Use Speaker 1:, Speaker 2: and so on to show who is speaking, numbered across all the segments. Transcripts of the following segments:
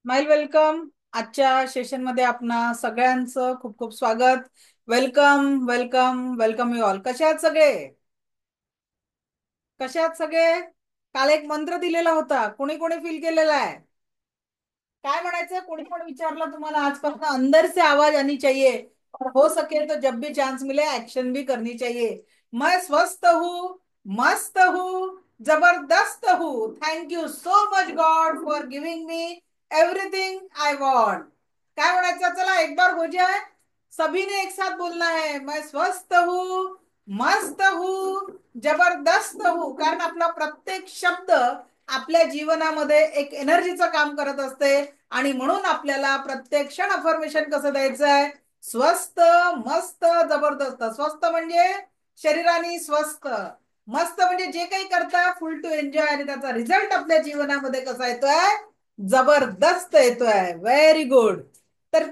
Speaker 1: माइल वेलकम. आजच्या सेशन मध्ये आपणा सगळ्यांचं खूप खूप स्वागत. Welcome welcome welcome you all. कशा आहात सगळे? कशा आहात सगळे? काल एक मंत्र दिलेला होता, कोणी कोणी फील केलेला आहे? काय म्हणायचं? कोणी कोणी विचारलं तुम्हाला आजपासून? अंदर से आवाज आनी चाहिए और हो सके तो जब भी चांस मिले एक्शन भी करनी चाहिए. मैं स्वस्थ हूँ, मस्त हूँ, जबरदस्त हूँ. Thank you so much God for giving me everything I want. काय म्हणायचं? चला एक बार हो जाए. सभी ने एक साथ बोलना है, मैं स्वस्थ हूँ, मस्त हूँ, जबरदस्त हूँ. कारण आपला प्रत्येक शब्द आपल्या जीवनामध्ये एक एनर्जीचं काम करत असते. आणि म्हणून आपल्याला प्रत्येक क्षण अफर्मेशन कसं द्यायचं आहे? स्वस्थ, मस्त, जबरदस्त. स्वस्थ म्हणजे शरीराने स्वस्थ, मस्त म्हणजे जे काही करता फुल टू एन्जॉय, आणि त्याचा रिझल्ट आपल्या जीवनामध्ये कसा येतोय? जबरदस्त येतोय. Very good. तर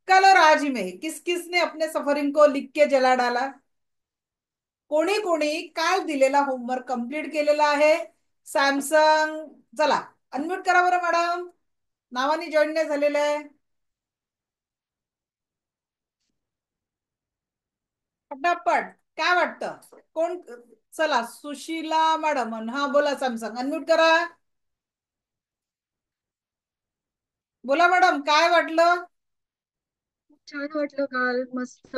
Speaker 1: कल और आज में किस किसने अपने सफरिंग को लिख के जला डाला? कोणी कोणी काल दिलेला होमवर्क कंप्लीट केलेला आहे? सॅमसंग, चला अनम्यूट करा बरं मॅडम. नावाने जॉईन नाही झालेलं आहे. पटापट. काय वाटतं कोण? चला सुशीला मॅडम, हा बोला. सॅमसंग अनम्यूट करा. बोला मॅडम, काय वाटलं?
Speaker 2: छान वाटलं काल मस्त.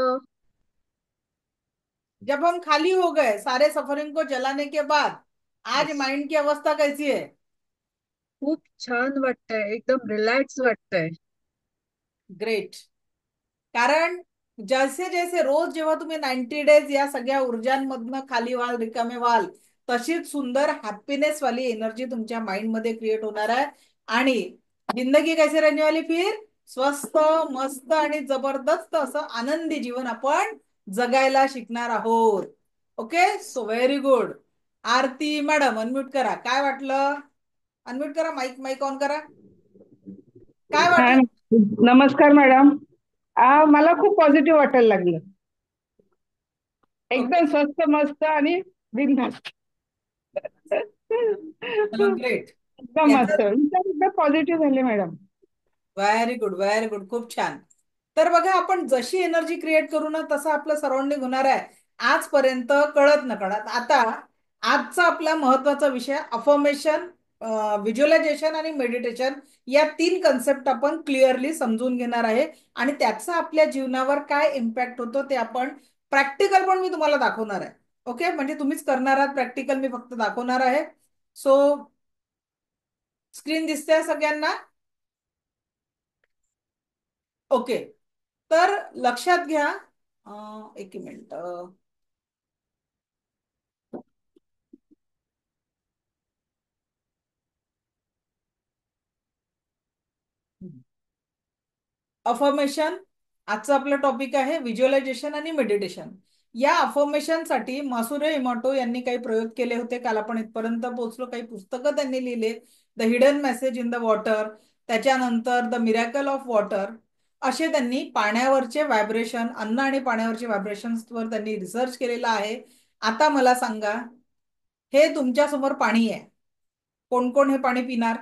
Speaker 1: जब हम खाली हो गए सारे सफरिंग को जलाने के बाद, आज
Speaker 2: Yes.
Speaker 1: माइंड की अवस्था कैसी है?
Speaker 2: खूप छान वाटतंय, एकदम रिलॅक्स वाटतंय.
Speaker 1: ग्रेट. कारण जैसे जैसे रोज जेव्हा तुम्ही 90 डेज या सगळ्या ऊर्जांमधनं खाली व्हाल, रिकामे व्हाल, तशीच सुंदर हॅपीनेस वाली एनर्जी तुमच्या माइंड मध्ये क्रिएट होणार आहे. आणि जिंदगी कैसे रहने वाली फिर? स्वस्त, मस्त आणि जबरदस्त असं आनंदी जीवन आपण जगायला शिकणार आहोत. Okay, so very good. Aarti madam unmute करा. काय वाटलं? अनम्यूट करा, माईक माईक ऑन करा. काय
Speaker 3: हा.
Speaker 1: वाटलं?
Speaker 3: नमस्कार मॅडम. मला खूप पॉझिटिव्ह वाटायला लागलं.
Speaker 1: ओके.
Speaker 3: एकदम स्वस्त मस्त आणि बिनधास्त.
Speaker 1: चलो ग्रेट.
Speaker 3: एकदम
Speaker 1: याचा
Speaker 3: मस्त विचार एकदम पॉझिटिव्ह झाले madam.
Speaker 1: Very good, very good, खूप छान. तर बघा, आपण जशी एनर्जी क्रिएट करू ना तसं आपलं सराउंडिंग होणार आहे. आजपर्यंत कळत न कळत, आता आजचा आपला महत्वाचा विषय अफर्मेशन, व्हिज्युअलायझेशन आणि मेडिटेशन, या तीन कन्सेप्ट आपण क्लिअरली समजून घेणार आहे. आणि त्याचा आपल्या जीवनावर काय इम्पॅक्ट होतो ते आपण प्रॅक्टिकल पण मी तुम्हाला दाखवणार आहे. ओके, म्हणजे तुम्हीच करणार आहात प्रॅक्टिकल, मी फक्त दाखवणार आहे. सो स्क्रीन दिसते सगळ्यांना? ओके. तर लक्षात घ्या. एक मिनिट. अफर्मेशन, आजचं आपलं टॉपिक आहे व्हिज्युअलायझेशन आणि मेडिटेशन. या अफर्मेशन साठी मासुरे इमोटो यांनी काही प्रयोग केले होते. काल आपण इथपर्यंत पोहोचलो. काही पुस्तकं त्यांनी लिहिले. The hidden message in the water, त्याच्यानंतर द मिरॅकल ऑफ वॉटर, असे त्यांनी पाण्यावरचे व्हायब्रेशन, अन्न आणि पाण्यावरचे व्हायब्रेशन वर त्यांनी रिसर्च केलेला आहे. आता मला सांगा, हे तुमच्या समोर पाणी आहे. कोण कोण हे पाणी पिणार?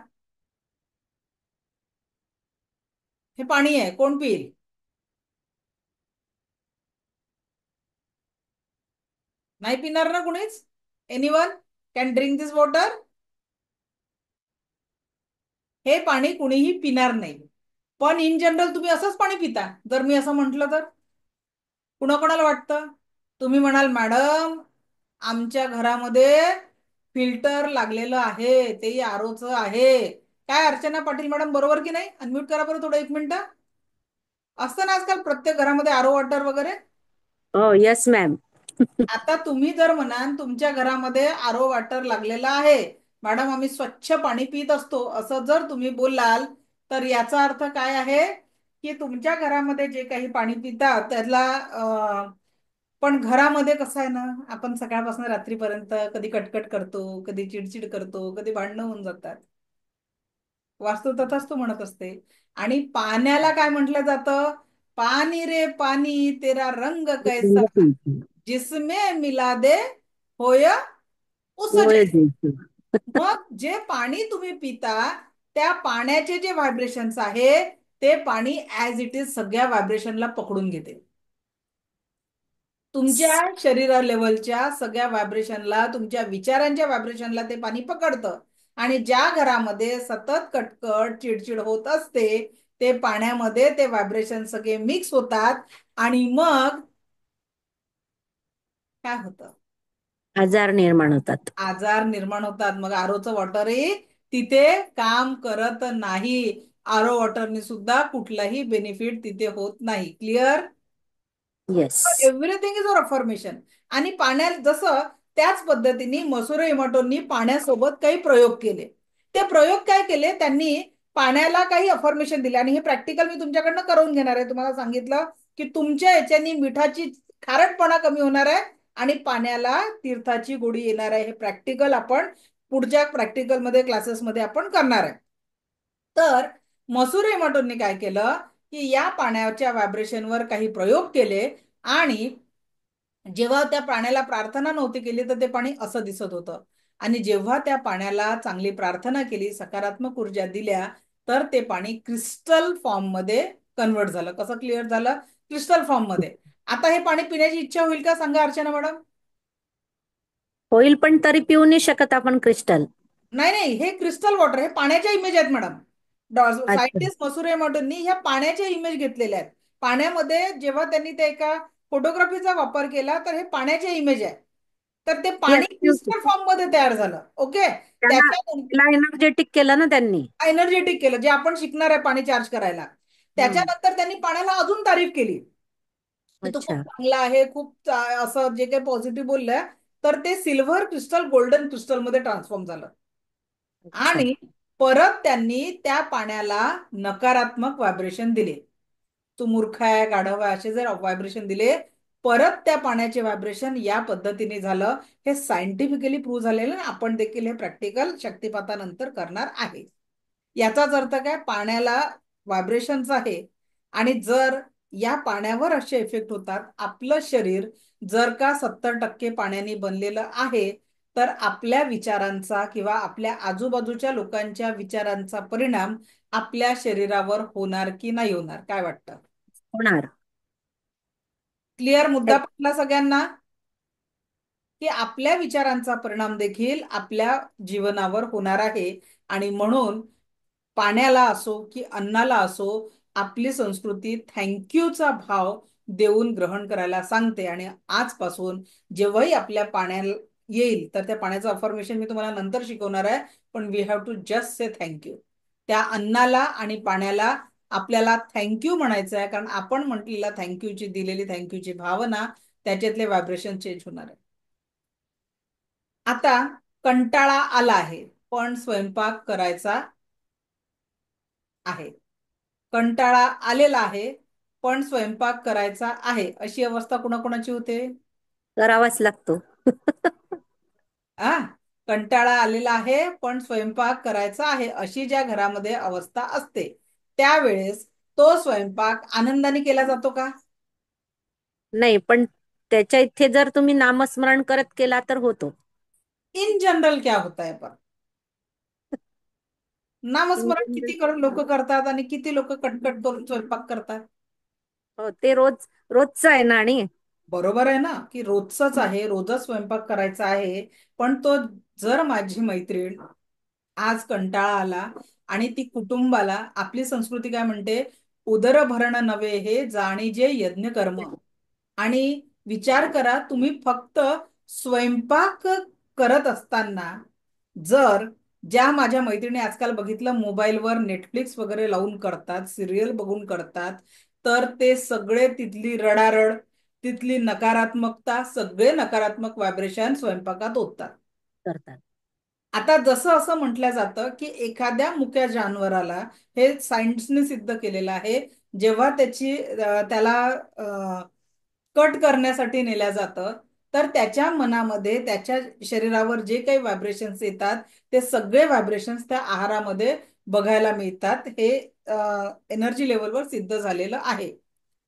Speaker 1: हे पाणी आहे, कोण पिईल? नाही पिणार ना कुणीच? Anyone can drink this water? हे पाणी कुणीही पिणार नाही. पण इन जनरल तुम्ही असंच पाणी पिता जर मी असं म्हंटल तर? कुणाकोणाला वाटतं? तुम्ही म्हणाल मॅडम, आमच्या घरामध्ये फिल्टर लागलेलं आहे, ते आरोच आहे. काय अर्चना पाटील मॅडम, बरोबर की नाही? अनम्यूट करा बरं थोडं, एक मिनिट. असतं ना आजकाल प्रत्येक घरामध्ये आरो वॉटर वगैरे.
Speaker 2: हो यस मॅम.
Speaker 1: आता तुम्ही जर म्हणाल तुमच्या घरामध्ये आरो वॉटर लागलेला आहे, मॅडम आम्ही स्वच्छ पाणी पित असतो, असं जर तुम्ही बोलाल, तर याचा अर्थ काय आहे? की तुमच्या घरामध्ये जे काही पाणी पिता त्याला पण घरामध्ये कसं आहे ना, आपण सकाळपासून रात्रीपर्यंत कधी कटकट करतो, कधी चिडचिड करतो, कधी भांडणं होऊन जातात. वास्तू तथाच तो म्हणत असते. आणि पाण्याला काय म्हटलं जातं? पानी रे पानी तेरा रंग कैसा, जिसमें मिला दे होय उस
Speaker 2: होय
Speaker 1: जैसा.
Speaker 2: जैसे.
Speaker 1: मग जे पाणी तुम्ही पिता त्या पाण्याचे जे व्हायब्रेशन्स आहे ते पाणी ऍज इट इज सगळ्या व्हायब्रेशनला पकडून घेते. तुमच्या शरीरा लेवलच्या सगळ्या व्हायब्रेशनला, तुमच्या विचारांच्या व्हायब्रेशनला ते पाणी पकडतं. आणि ज्या घरामध्ये सतत कटकट चिडचिड होत असते ते पाण्यामध्ये ते व्हायब्रेशन सगळे मिक्स होतात आणि मग काय होतं?
Speaker 4: आजार निर्माण होतात.
Speaker 1: आजार निर्माण होतात. मग आरोचं वॉटरही तिथे काम करत नाही. आरो वॉटरने सुद्धा कुठलाही बेनिफिट तिथे होत नाही. Clear?
Speaker 4: Yes.
Speaker 1: Everything is affirmation. आणि पाण्यात जसं त्याच पद्धतीने मसुरे इमोटोंनी पाण्यासोबत काही प्रयोग केले. ते प्रयोग काय केले? त्यांनी पाण्याला काही अफर्मेशन दिले आणि हे प्रॅक्टिकल मी तुमच्याकडनं करून घेणार आहे. तुम्हाला सांगितलं की तुमच्या याच्यानी मिठाची खारटपणा कमी होणार आहे आणि पाण्याला तीर्थाची गोडी येणार आहे. हे प्रॅक्टिकल आपण पुढच्या प्रॅक्टिकलमध्ये क्लासेसमध्ये आपण करणार आहे. तर मसुरे इमोटोंनी काय केलं की या पाण्याच्या व्हायब्रेशनवर काही प्रयोग केले आणि जेव्हा त्या पाण्याला प्रार्थना नव्हती केली तर ते पाणी असं दिसत होतं. आणि जेव्हा त्या पाण्याला चांगली प्रार्थना केली, सकारात्मक ऊर्जा दिल्या, तर ते पाणी क्रिस्टल फॉर्म मध्ये कन्वर्ट झालं. कसं क्लिअर झालं? क्रिस्टल फॉर्म मध्ये. आता हे पाणी पिण्याची इच्छा होईल का सांगा अर्चना मॅडम?
Speaker 4: होईल, पण तरी पिऊ नाही शकत आपण क्रिस्टल.
Speaker 1: नाही नाही, हे क्रिस्टल वॉटर, हे पाण्याच्या इमेज आहेत मॅडम.
Speaker 4: अच्छा.
Speaker 1: सायंटिस्ट मसुरे इमोटोंनी ह्या पाण्याच्या इमेज घेतलेल्या आहेत. पाण्यामध्ये जेव्हा त्यांनी त्या एका फोटोग्राफीचा वापर केला तर हे पाण्याचे इमेज आहे. तर ते
Speaker 4: येस,
Speaker 1: पाणी
Speaker 4: पिऊ
Speaker 1: क्रिस्टल
Speaker 4: शकतो.
Speaker 1: फॉर्म मध्ये तयार झालं. ओके.
Speaker 4: त्याला
Speaker 1: त्याच्या
Speaker 4: त्याला एनर्जेटिक केलं ना त्यांनी.
Speaker 1: एनर्जेटिक केलं, जे आपण शिकणार आहे पाणी चार्ज करायला. त्याच्यानंतर त्यांनी पाण्याला अजून तारीफ केली की तो खूप
Speaker 4: अच्छा.
Speaker 1: चांगला आहे, खूप असं जे काही पॉझिटिव्ह बोललं. तर ते सिल्व्हर क्रिस्टल गोल्डन क्रिस्टल मध्ये ट्रान्सफॉर्म झालं.
Speaker 4: अच्छा.
Speaker 1: आणि परत त्यांनी त्या पाण्याला नकारात्मक व्हायब्रेशन दिले. तू मूर्ख आहे, गाढव आहे, असे जर व्हायब्रेशन दिले, परत त्या पाण्याचे व्हायब्रेशन या पद्धतीने झालं. हे सायंटिफिकली प्रूव्ह झालेलं. आपण देखील हे प्रॅक्टिकल शक्तिपातानंतर करणार आहे. याचाच अर्थ काय? पाण्याला व्हायब्रेशन्स आहे आणि जर या पाण्यावर असे इफेक्ट होतात. आपलं शरीर जर का 70% पाण्याने बनलेलं आहे तर आपल्या विचारांचा किंवा आपल्या आजूबाजूच्या लोकांच्या विचारांचा परिणाम आपल्या शरीरावर होणार की नाही होणार? काय वाटतं?
Speaker 4: होणार.
Speaker 1: क्लिअर मुद्दा पडला सगळ्यांना की आपल्या विचारांचा परिणाम देखील आपल्या जीवनावर होणार आहे. आणि म्हणून पाण्याला असो की अन्नाला असो, आपली संस्कृती थँक्यूचा भाव देऊन ग्रहण करायला सांगते. आणि आजपासून जेव्हाही आपल्या पाण्याला येईल तर त्या पाण्याचं अफर्मेशन मी तुम्हाला नंतर शिकवणार आहे. पण we have to just say thank you. त्या अन्नाला आणि पाण्याला आपल्याला थँक्यू म्हणायचं आहे, कारण आपण म्हटलेला थँक्यूची, दिलेली थँक्यूची भावना, त्याच्यातले व्हायब्रेशन चेंज होणार आहे. आता कंटाळा आला आहे पण स्वयंपाक करायचा आहे. कंटाळा आलेला आहे पण स्वयंपाक करायचा आहे, अशी अवस्था कुणाकुणाची होते?
Speaker 4: करावाच लागतो.
Speaker 1: आ कंटाळा आलेला आहे पण स्वयंपाक करायचा आहे, अशी ज्या घरामध्ये अवस्था असते त्यावेळेस तो स्वयंपाक आनंदाने केला जातो का?
Speaker 4: नाही, पण त्याच्या इथे जर तुम्ही नामस्मरण करत केला तर होतो.
Speaker 1: इन जनरल क्या होता है? पण
Speaker 4: इन
Speaker 1: नामस्मरण
Speaker 4: जनरल.
Speaker 1: किती करून लोक करतात आणि किती लोक कटकट करून स्वयंपाक करतात?
Speaker 4: हो, ते रोजचं आहे ना. आणि
Speaker 1: बरोबर आहे ना की रोजच आहे, रोजच स्वयंपाक करायचा आहे. पण तो जर माझी मैत्रीण आज कंटाळा आला आणि ती कुटुंबाला, आपली संस्कृती काय म्हणते, उदरभरण नव्हे हे जाणीजे यज्ञ कर्म. आणि विचार करा, तुम्ही फक्त स्वयंपाक करत असताना जर, ज्या माझ्या मैत्रिणी आजकाल बघितलं मोबाईलवर नेटफ्लिक्स वगैरे लावून करतात, सिरियल बघून करतात, तर ते सगळे तिथली रडारड, तिथली नकारात्मकता, सगळे नकारात्मक व्हायब्रेशन स्वयंपाकात ओततात.
Speaker 4: करतात.
Speaker 1: आता जसं असं म्हटलं जातं की एखाद्या मुक्या जनावराला, हे सायन्सने सिद्ध केलेलं आहे, जेव्हा त्याला कट करण्यासाठी नेल्या जातं तर त्याच्या मनामध्ये, त्याच्या शरीरावर जे काही व्हायब्रेशन्स येतात ते सगळे व्हायब्रेशन्स त्या आहारामध्ये बघायला मिळतात. हे एनर्जी लेवलवर सिद्ध झालेलं आहे.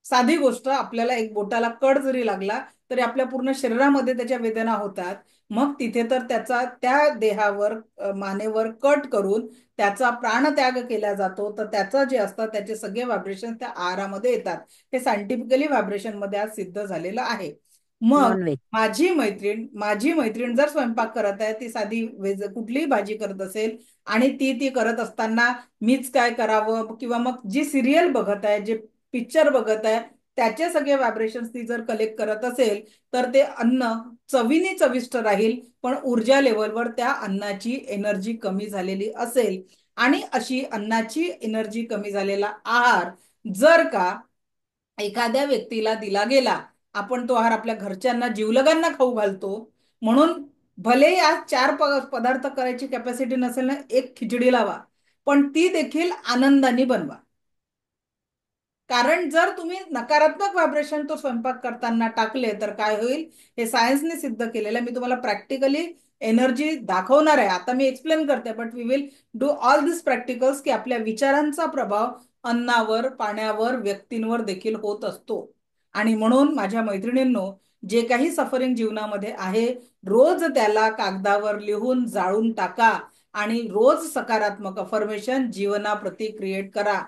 Speaker 1: साधी गोष्ट, आपल्याला एक बोटाला कट जरी लागला तरी आपल्या पूर्ण शरीरामध्ये त्याच्या वेदना होतात. मग तिथे तर त्याचा त्या देहावर मानेवर कट करून त्याचा प्राणत्याग केला जातो. तर त्याचं जे असतं त्याचे सगळे व्हायब्रेशन त्या आहारामध्ये येतात. हे सायंटिफिकली व्हायब्रेशन मध्ये आज सिद्ध झालेलं आहे. मग
Speaker 4: नॉनव्हेज.
Speaker 1: माझी मैत्रीण जर स्वयंपाक करत आहे, ती साधी कुठलीही भाजी करत असेल आणि ती करत असताना मीच काय करावं, किंवा मग जी सिरियल बघत आहे, जे पिक्चर बघत आहे, त्याचे सगळे व्हायब्रेशन्स ती जर कलेक्ट करत असेल तर ते अन्न चवीने चविष्ट राहील, पण ऊर्जा लेवलवर त्या अन्नाची एनर्जी कमी झालेली असेल. आणि अशी अन्नाची एनर्जी कमी झालेला आहार जर का एखाद्या व्यक्तीला दिला गेला, आपण तो आहार आपल्या घरच्यांना जीवलगांना खाऊ घालतो, म्हणून भलेही आज 4 पदार्थ करायची कॅपॅसिटी नसेल ना, एक खिचडी लावा, पण ती देखील आनंदाने बनवा. कारण जर तुम्ही नकारात्मक व्हायब्रेशन तो स्वयंपाक करताना टाकले तर काय होईल, हे सायन्सने सिद्ध केलेलं आहे. मी तुम्हाला प्रॅक्टिकली एनर्जी दाखवणार आहे. आता मी एक्सप्लेन करते, but we will do all this practicals, की आपल्या विचारांचा प्रभाव अन्नावर, पाण्यावर, व्यक्तींवर देखील होत असतो. आणि म्हणून माझ्या मैत्रिणींनो, जे काही सफरिंग जीवनामध्ये आहे, रोज त्याला कागदावर लिहून जाळून टाका आणि रोज सकारात्मक अफर्मेशन जीवनाप्रती क्रिएट करा.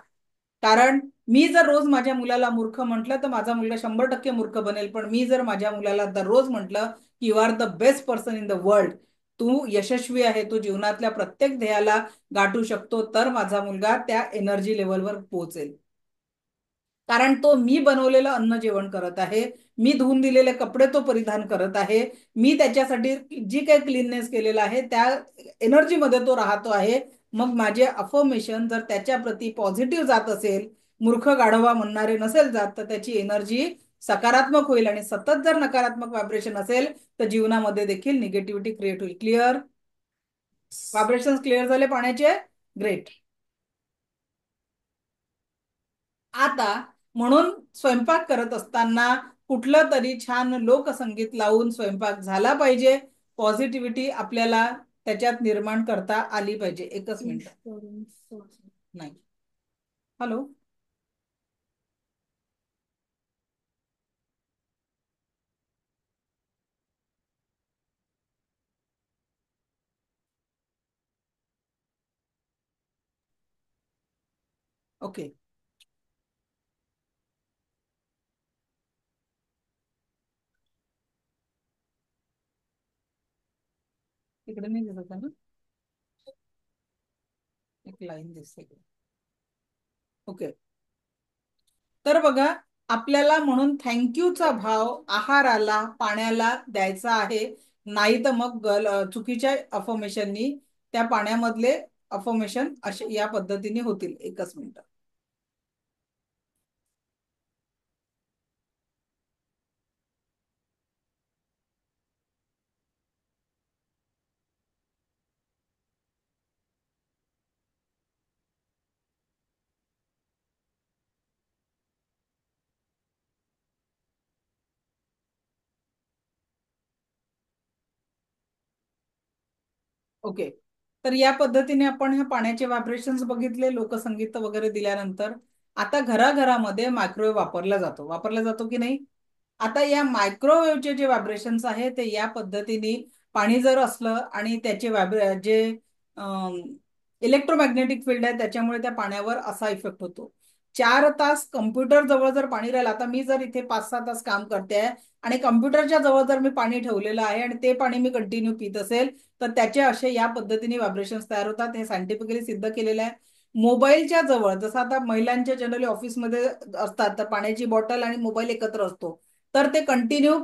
Speaker 1: कारण मी जर रोज माझ्या मुलाला मूर्ख म्हटलं तर माझा मुलगा 100% मूर्ख बनेल. पण मी जर माझ्या मुलाला दररोज म्हटलं की you are the best person in the world, तू यशस्वी आहे, तू जीवनातल्या प्रत्येक ध्येयाला गाठू शकतो, तर माझा मुलगा त्या एनर्जी लेवलवर पोहोचेल. कारण तो मी बनवलेलं अन्न जेवण करत आहे, मी धुवून दिलेले कपडे तो परिधान करत आहे, मी त्याच्यासाठी जी काही क्लीननेस केलेला आहे त्या एनर्जीमध्ये तो राहतो आहे. मग माझे अफर्मेशन जर त्याच्या प्रती पॉझिटिव्ह जात असेल, मूर्ख गाढवा म्हणणारे नसेल जात, तर त्याची एनर्जी सकारात्मक होईल. आणि सतत जर नकारात्मक व्हायब्रेशन असेल तर जीवनामध्ये देखील निगेटिव्हिटी क्रिएट होईल. क्लिअर? व्हायब्रेशन क्लिअर झाले पाण्याचे? ग्रेट. आता म्हणून स्वयंपाक करत असताना कुठलं तरी छान लोकसंगीत लावून स्वयंपाक झाला पाहिजे. पॉझिटिव्हिटी आपल्याला त्याच्यात निर्माण करता आली पाहिजे. एकच मिनिट. नाही, हॅलो, ओके. इकडे नाही दिसत आहे ना, एक लाईन दिसते. ओके. तर बघा, आपल्याला म्हणून थँक्यूचा भाव आहाराला, पाण्याला द्यायचा आहे. नाही तर मग चुकीच्या अफर्मेशननी त्या पाण्यामधले अफर्मेशन असे या पद्धतीने होतील. एकच मिनिट. ओके. तर या पद्धतीने आपण ह्या पाण्याचे व्हायब्रेशन्स बघितले, लोकसंगीत वगैरे दिल्यानंतर आता घराघरामध्ये मायक्रोवेव्ह वापरला जातो की नाही? आता या मायक्रोवेव्हचे जे व्हायब्रेशन्स आहे ते या पद्धतीने, पाणी जर असलं आणि त्याचे जे इलेक्ट्रोमॅग्नेटिक फील्ड आहे त्याच्यामुळे त्या पाण्यावर असा इफेक्ट होतो. 4 तास कम्प्युटर जवळ जर पाणी राहिलं, आता मी जर इथे 5-6 तास काम करते आहे आणि कम्प्युटरच्या जवळ जर मी पाणी ठेवलेलं आहे आणि ते पाणी मी कंटिन्यू पित असेल तर त्याचे असे या पद्धतीने व्हायब्रेशन्स तयार होतात. हे सायंटिफिकली सिद्ध केलेलं आहे. मोबाईलच्या जवळ, जसं आता महिलांच्या जनरली ऑफिसमध्ये असतात तर पाण्याची बॉटल आणि मोबाईल एकत्र असतो, तर ते कंटिन्यू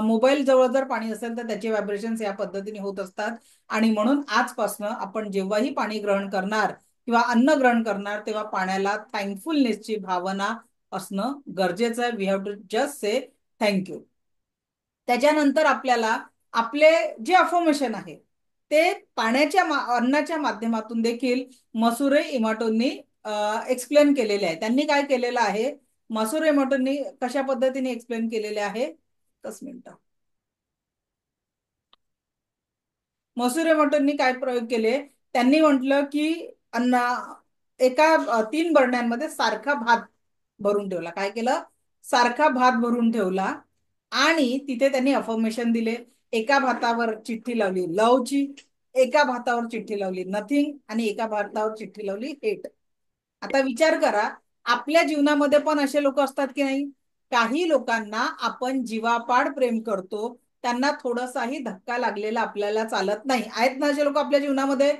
Speaker 1: मोबाईल जवळ जर पाणी असेल तर त्याचे व्हायब्रेशन्स या पद्धतीने होत असतात. आणि म्हणून आजपासनं आपण जेव्हाही पाणी ग्रहण करणार किंवा अन्न ग्रहण करणार तेव्हा पाण्याला थँकफुलनेसची भावना असणं गरजेचं आहे. We have to just say thank you. त्याच्यानंतर आपल्याला आपले जे अफर्मेशन आहे ते पाण्याच्या अन्नाच्या माध्यमातून देखील मसुरे इमोटोंनी एक्सप्लेन केलेले आहे. त्यांनी काय केलेलं आहे, मसुरे इमोटोंनी कशा पद्धतीने एक्सप्लेन केलेले आहे, 10 मिनिटं. मसुरे इमोटोंनी काय प्रयोग केले, त्यांनी म्हटलं की एका 3 बरण्यांमध्ये सारखा भात भरून ठेवला. काय केलं, सारखा भात भरून ठेवला आणि तिथे त्यांनी अफर्मेशन दिले. एका भातावर चिठ्ठी लावली लवची, एका भातावर चिठ्ठी लावली नथिंग आणि एका भातावर चिठ्ठी लावली हेट. आता विचार करा, आपल्या जीवनामध्ये पण असे लोक असतात की नाही? काही लोकांना आपण जीवापाड प्रेम करतो, त्यांना थोडासाही धक्का लागलेला आपल्याला चालत नाही. आहेत ना असे लोक आपल्या जीवनामध्ये?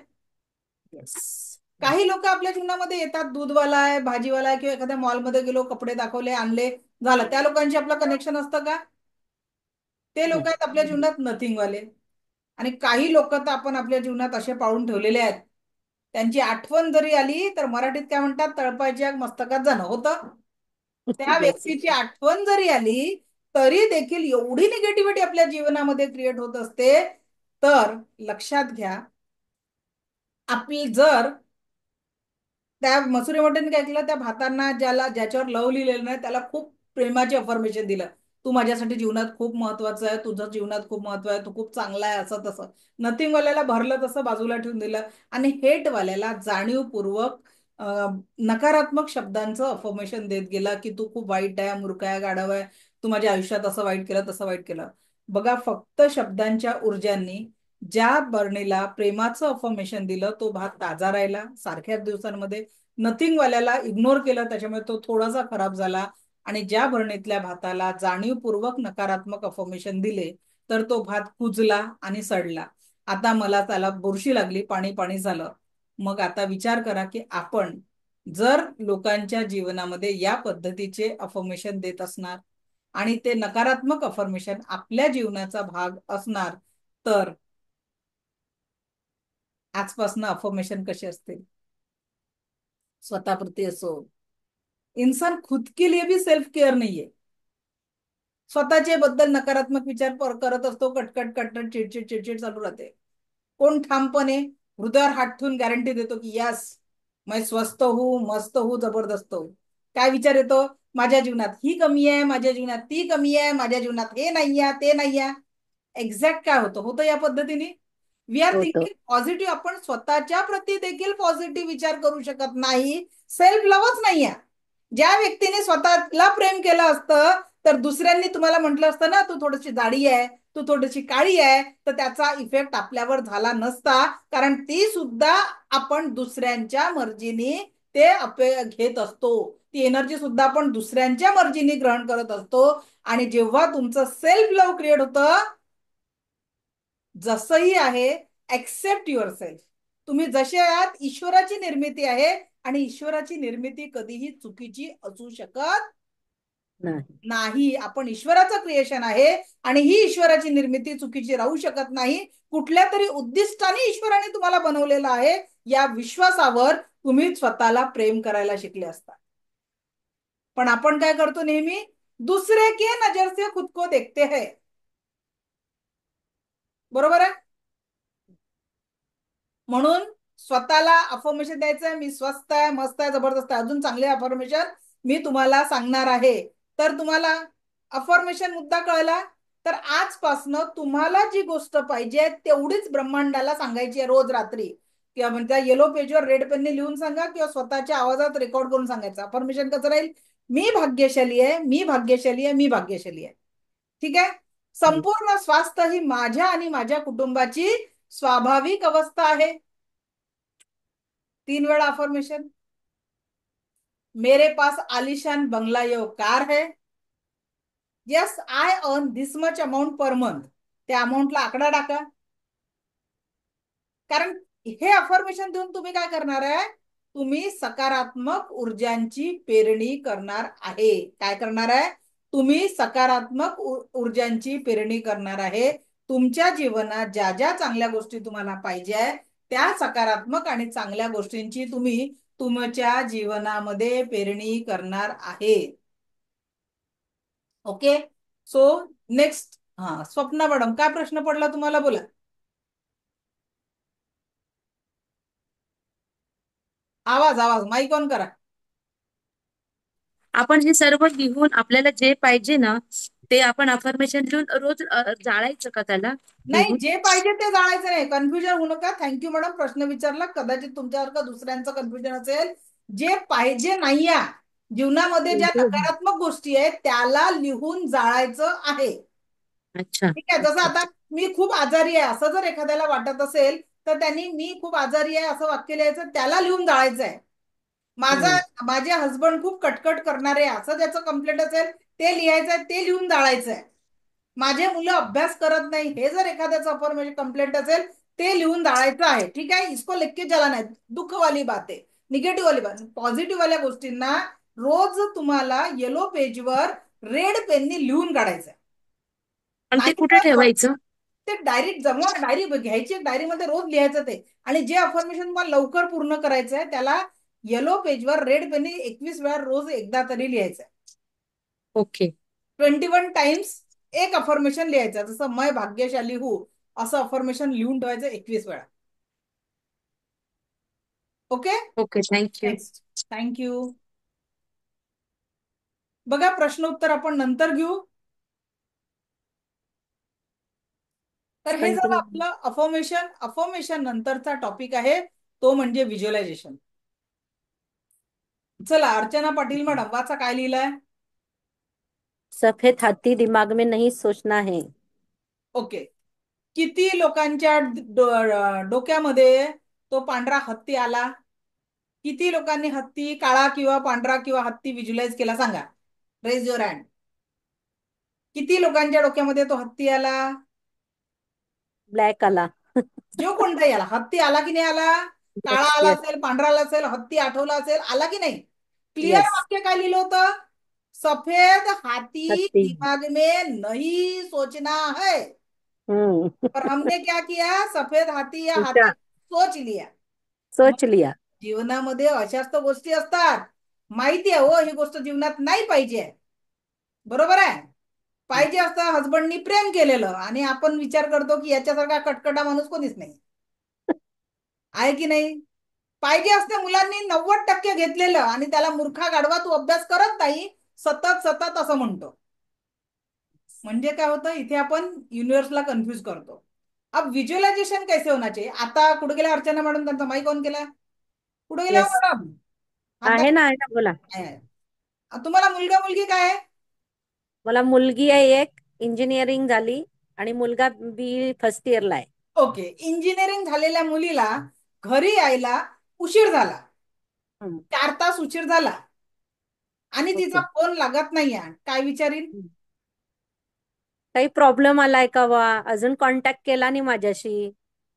Speaker 1: काही लोक आपल्या जीवनामध्ये येतात, दूधवाला आहे, भाजीवाला आहे, किंवा एखाद्या मॉलमध्ये गेलो, कपडे दाखवले, आणले, झालं. त्या लोकांशी आपलं कनेक्शन असतं का? ते लोक आहेत आपल्या जीवनात नथिंग वाले. आणि काही लोक तर आपण आपल्या जीवनात असे पाळून ठेवलेले आहेत, त्यांची आठवण जरी आली तर मराठीत काय म्हणतात, तळपायची आग मस्तकात जाणं होतं. त्या व्यक्तीची आठवण जरी आली तरी देखील एवढी निगेटिव्हिटी आपल्या जीवनामध्ये क्रिएट होत असते. तर लक्षात घ्या, आपली जर त्या मसुरी मोठ्याने काय केलं, त्या भातांना ज्याच्यावर लव लिहिलेलं नाही त्याला खूप प्रेमाचे अफर्मेशन दिलं. तू माझ्यासाठी जीवनात खूप महत्वाचं आहे, तुझं जीवनात खूप महत्व आहे, तू खूप चांगला आहे, असं तसं. नथिंग वाल्याला भरलं तसं बाजूला ठेवून दिलं. आणि हेट वाल्याला जाणीवपूर्वक नकारात्मक शब्दांचं अफर्मेशन देत गेला की तू खूप वाईट आहे, मूर्ख आहे, गाढव आहे, तू माझ्या आयुष्यात असं वाईट केलं, तसं वाईट केलं. बघा, फक्त शब्दांच्या ऊर्जांनी ज्या बरणीला प्रेमाचं अफर्मेशन दिलं तो भात ताजा राहिला सारख्याच दिवसांमध्ये. नथिंग वाल्याला इग्नोर केलं, त्याच्यामुळे तो थोडासा खराब झाला. आणि ज्या भरणीतल्या भाताला जाणीवपूर्वक नकारात्मक अफर्मेशन दिले तर तो भात कुजला आणि सडला. आता मला त्याला बुरशी लागली, पाणी पाणी झालं. मग आता विचार करा की आपण जर लोकांच्या जीवनामध्ये या पद्धतीचे अफर्मेशन देत असणार आणि ते नकारात्मक अफर्मेशन आपल्या जीवनाचा भाग असणार, तर आजपासून अफर्मेशन कसे असतील? स्वतःप्रती असो, इंसान खुद के लिए भी सेल्फ केअर नाहीये. स्वतःच्या बद्दल नकारात्मक विचार करत असतो, कटकट कटकट चिडचिड चिडचिड चालू राहते. कोण ठामपणे हृदयावर हात ठेवून गॅरंटी देतो की यस मैं स्वस्थ हूं, मस्त हूं, जबरदस्त हूं? काय विचार येतो? माझ्या जीवनात ही कमी आहे, माझ्या जीवनात ती कमी आहे, माझ्या जीवनात हे नाही आहे, ते नाही आहे. एक्झॅक्ट काय होतं या पद्धतीने? वी आर
Speaker 4: होतं.
Speaker 1: Thinking positive. आपण स्वतःच्या प्रती देखील पॉझिटिव्ह विचार करू शकत नाही. सेल्फ लव्हच नाहीये. ज्या व्यक्तीने स्वतःला प्रेम केलं असतं तर दुसऱ्यांनी तुम्हाला म्हटलं असतं ना, तू थोडीशी जाडी आहे, तू थोडीशी काळी आहे, तर त्याचा इफेक्ट आपल्यावर झाला नसता. कारण ती सुद्धा आपण दुसऱ्यांच्या मर्जीने ते घेत असतो. ती एनर्जी सुद्धा आपण दुसऱ्यांच्या मर्जीने ग्रहण करत असतो. आणि जेव्हा तुमचं सेल्फ लव्ह क्रिएट होतं, जसंही आहे, एक्सेप्ट युअर सेल्फ. तुम्ही जसे आहात, ईश्वराची निर्मिती आहे आणि ईश्वराची निर्मिती कधीही चुकीची असू शकत
Speaker 4: नाही.
Speaker 1: नाही. आपण ईश्वराचं क्रिएशन आहे आणि ही ईश्वराची निर्मिती चुकीची राहू शकत नाही. कुठल्या तरी उद्दिष्टाने ईश्वराने तुम्हाला बनवलेलं आहे, या विश्वासावर तुम्ही स्वतःला प्रेम करायला शिकले असता. पण आपण काय करतो नेहमी? दुसरे के नजर से खुद को देखते हैं. बरोबर आहे? म्हणून स्वतःला अफर्मेशन द्यायचंय, मी स्वस्त आहे, मस्त आहे, जबरदस्त आहे. अजून चांगले अफर्मेशन मी तुम्हाला सांगणार आहे. तर तुम्हाला अफर्मेशन मुद्दा कळला? तर आजपासनं तुम्हाला जी गोष्ट पाहिजे तेवढीच ब्रह्मांडाला सांगायची आहे रोज रात्री. किंवा म्हणजे येलो पेजवर रेड पेनने लिहून सांगा किंवा स्वतःच्या आवाजात रेकॉर्ड करून सांगायचं. अफर्मेशन कसं राहील? मी भाग्यशाली आहे, मी भाग्यशाली आहे, मी भाग्यशाली आहे. ठीक आहे? संपूर्ण स्वास्थ्य ही माझ्या आणि माझ्या कुटुंबाची स्वाभाविक अवस्था आहे. 3 वेळा अफर्मेशन. मेरे पास आलिशान बंगला यो कार है. Yes, I earn this much amount per month. त्या अमाऊंटला आकडा टाका. कारण हे अफर्मेशन देऊन तुम्ही काय करणार आहे? तुम्ही सकारात्मक ऊर्जांची पेरणी करणार आहे. काय करणार आहे? तुम्ही सकारात्मक ऊर्जांची पेरणी करणार आहे. तुमच्या जीवनात ज्या ज्या चांगल्या गोष्टी तुम्हाला पाहिजे त्या सकारात्मक आणि चांगल्या गोष्टींची तुम्ही तुमच्या जीवनामध्ये पेरणी करणार आहे. Okay. So next, Swapna madam, काय प्रश्न पडला तुम्हाला? बोला. आवाज आवाज माईक ऑन करा.
Speaker 4: आपण हे सर्व लिहून आपल्याला जे पाहिजे ना ते आपण अफर्मेशन लिहून रोज जाळायचं का त्याला
Speaker 1: नाही,
Speaker 4: लिहून?
Speaker 1: जे पाहिजे ते जाळायचं नाही. कन्फ्युजन होऊ नका. थँक्यू मॅडम प्रश्न विचारला. कदाचित तुमच्यासारखं दुसऱ्यांचं कन्फ्युजन असेल. जे पाहिजे नाहीये, जीवनामध्ये ज्या नकारात्मक गोष्टी आहेत त्याला लिहून जाळायचं आहे.
Speaker 4: अच्छा
Speaker 1: ठीक आहे. जसं
Speaker 4: अच्छा
Speaker 1: आता मी खूप आजारी आहे असं जर एखाद्याला वाटत असेल तर त्यांनी मी खूप आजारी आहे असं वाक्य लिहायचं, त्याला लिहून जाळायचं आहे.
Speaker 4: हम्म.
Speaker 1: माझे हसबंड खूप कटकट करणारे असं ज्याचं कंप्लेंट असेल ते लिहायचं आहे, ते लिहून जाळायचं आहे. माझे मुलं अभ्यास करत नाही हे जर एखाद्याचं अफर्मेशन कंप्लेंट असेल ते लिहून जाळायचं आहे. ठीक आहे. इसको लेके चला नाही. दुःख वाली बात आहे, निगेटिव्ह वाली बात. पॉझिटिव्ह वाल्या गोष्टींना रोज तुम्हाला येलो पेजवर रेड पेननी लिहून काढायचं आहे.
Speaker 4: पण ते
Speaker 1: नाही
Speaker 4: कुठे
Speaker 1: तर
Speaker 4: ठेवायचं?
Speaker 1: ते डायरी जमवा, डायरी घ्यायची, डायरीमध्ये रोज लिहायचं ते. आणि जे अफर्मेशन तुम्हाला लवकर पूर्ण करायचं आहे त्याला येलो पेजवर रेड पेननी 21 वेळा रोज एकदा तरी लिहायचं आहे.
Speaker 4: ओके.
Speaker 1: 21 टाइम्स एक अफर्मेशन लिहायचं. जसं मैं भाग्यशाली हूं असं अफर्मेशन लिहून ठेवायचं 21 वेळा. Okay.
Speaker 4: Okay thank you.
Speaker 1: Next. Thank you. बघा प्रश्न उत्तर आपण नंतर घेऊ. तर हे झालं
Speaker 4: कंटिन्यू.
Speaker 1: आपलं अफर्मेशन. अफर्मेशन नंतरचा टॉपिक आहे तो म्हणजे व्हिज्युअलायझेशन. चला अर्चना पाटील मॅडम वाचा काय लिहिलंय.
Speaker 4: सफेद हाती दिमाग में नहीं सोचना है.
Speaker 1: ओके. किती लोकांच्या डोक्यामध्ये तो पांढरा हत्ती आला? किती लोकांनी हत्ती काळा किंवा पांढरा किंवा हत्ती व्हिज्युअलाइज केला सांगा. Raise your hand. किती लोकांच्या डोक्यामध्ये तो हत्ती आला?
Speaker 4: ब्लॅक आला.
Speaker 1: जो कोणताही आला. हत्ती आला की नाही आला? काळा
Speaker 4: येस
Speaker 1: आला
Speaker 4: येस
Speaker 1: असेल, पांढरा आला असेल, हत्ती आठवला असेल, आला की नाही? Clear
Speaker 4: yes.
Speaker 1: वाक्य काय लिहिलं होतं? सफेद हाथी
Speaker 4: हत्ती.
Speaker 1: दिमाग में नहीं सोचना है. पर हमने क्या किया? सफेद हाथी या
Speaker 4: उलटा.
Speaker 1: हाथी सोच लिया. मग
Speaker 4: सोच लिया.
Speaker 1: जीवनामध्ये अशाच तर गोष्टी असतात. माहिती आहे हो ही गोष्ट जीवनात नाही पाहिजे. बरोबर आहे. पाहिजे असतं हसबंडनी प्रेम केलेलं आणि आपण विचार करतो की याच्यासारखा कटकटा माणूस कोणीच नाही आहे की नाही. पाहिजे असते मुलांनी 90% घेतलेलं आणि त्याला मूर्खा गाढवा तू अभ्यास करत नाही सतत सतत असं म्हणतो. म्हणजे काय होतं इथे आपण युनिव्हर्सला कन्फ्युज करतो. अब व्हिज्युअलायझेशन कैसे होना चाहिए. आता कुठे गेल्या अर्चना मॅडम, त्यांचा माईक ऑन केला. कुठे गेल्या
Speaker 4: येस.
Speaker 1: मॅडम? आता
Speaker 4: आहे ना बोला.
Speaker 1: आहे. तुम्हाला मुलगा मुलगी काय आहे?
Speaker 4: मला मुलगी आहे एक, इंजिनिअरिंग झाली, आणि मुलगा बी फर्स्ट इयरला आहे.
Speaker 1: ओके. इंजिनिअरिंग झालेल्या मुलीला घरी यायला उशीर झाला, 4 तास उशीर झाला आणि तिचा
Speaker 4: ओके.
Speaker 1: फोन लागत नाहीये. काय विचारील?
Speaker 4: काही प्रॉब्लेम आलाय का वा, अजून कॉन्टॅक्ट केला नाही माझ्याशी,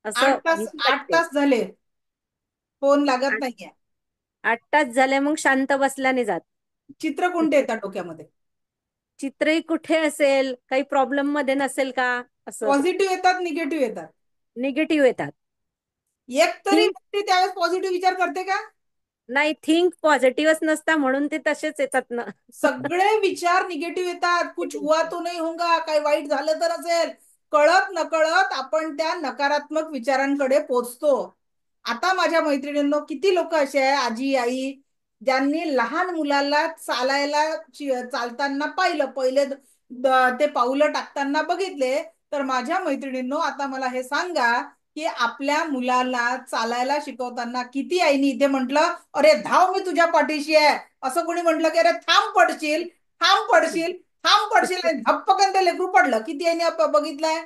Speaker 4: असं
Speaker 1: 8 तास
Speaker 4: भीती
Speaker 1: 8
Speaker 4: वाटते.
Speaker 1: तास झाले फोन लागत
Speaker 4: आठ
Speaker 1: नाहीये.
Speaker 4: 8 तास झाले, मग शांत बसल्याने जात.
Speaker 1: चित्र कोणते येतात डोक्यामध्ये?
Speaker 4: चित्रही कुठे असेल, काही प्रॉब्लेम मध्ये नसेल का, असं.
Speaker 1: पॉझिटिव्ह येतात, निगेटिव्ह येतात?
Speaker 4: निगेटिव्ह येतात.
Speaker 1: एक तरी
Speaker 4: थिंक
Speaker 1: व्यक्ती त्यावेळेस पॉझिटिव्ह विचार करते का?
Speaker 4: नाही, थिंक पॉझिटिव्हच नसता म्हणून ते तसेच येतात ना.
Speaker 1: सगळे विचार निगेटिव्ह येतात. कुछ हुआ तो नहीं होगा, काही वाईट झालं तर असेल. कळत नकळत आपण त्या नकारात्मक विचारांकडे पोचतो. आता माझ्या मैत्रिणींनो किती लोक असे आहे आजी आई ज्यांनी लहान मुलाला चालताना पाहिलं, पहिले ते पाऊलं टाकताना बघितले. तर माझ्या मैत्रिणींनो आता मला हे सांगा की आपल्या मुलाला चालायला शिकवताना किती आईनी इथे म्हटलं अरे धाव मी तुझ्या पाठीशी आहे, असं कोणी म्हटलं की अरे थांब पडशील, थांब पडशील, थांब पडशील, आणि धप्पकन ते लेकरू पडलं. किती आईने बघितलंय?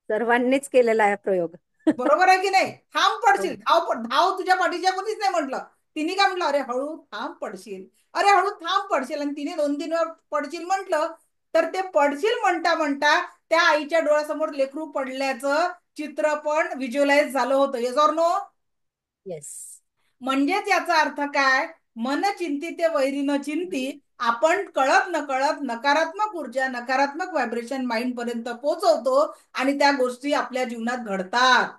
Speaker 4: सर्वांनीच केलेला आहे प्रयोग.
Speaker 1: बरोबर आहे की नाही? थांब
Speaker 4: हो.
Speaker 1: पडशील, धाव धाव तुझ्या पाठीच्या कोणीच नाही म्हटलं. तिने काय म्हटलं अरे हळू थांब पडशील, अरे हळू थांब पडशील, आणि तिने 2-3 वेळा पडशील म्हटलं. तर ते पडशील म्हणता म्हणता त्या आईच्या डोळ्यासमोर लेकरू पडल्याचं चित्र पण व्हिज्युअलाइज झालं होतं. Yes or no?
Speaker 4: येस.
Speaker 1: म्हणजेच याचा अर्थ काय? मन चिंती ते वैरी न चिंती. आपण कळत नकळत नकारात्मक ऊर्जा, नकारात्मक व्हायब्रेशन माइंड पर्यंत पोहोचवतो आणि त्या गोष्टी आपल्या जीवनात घडतात.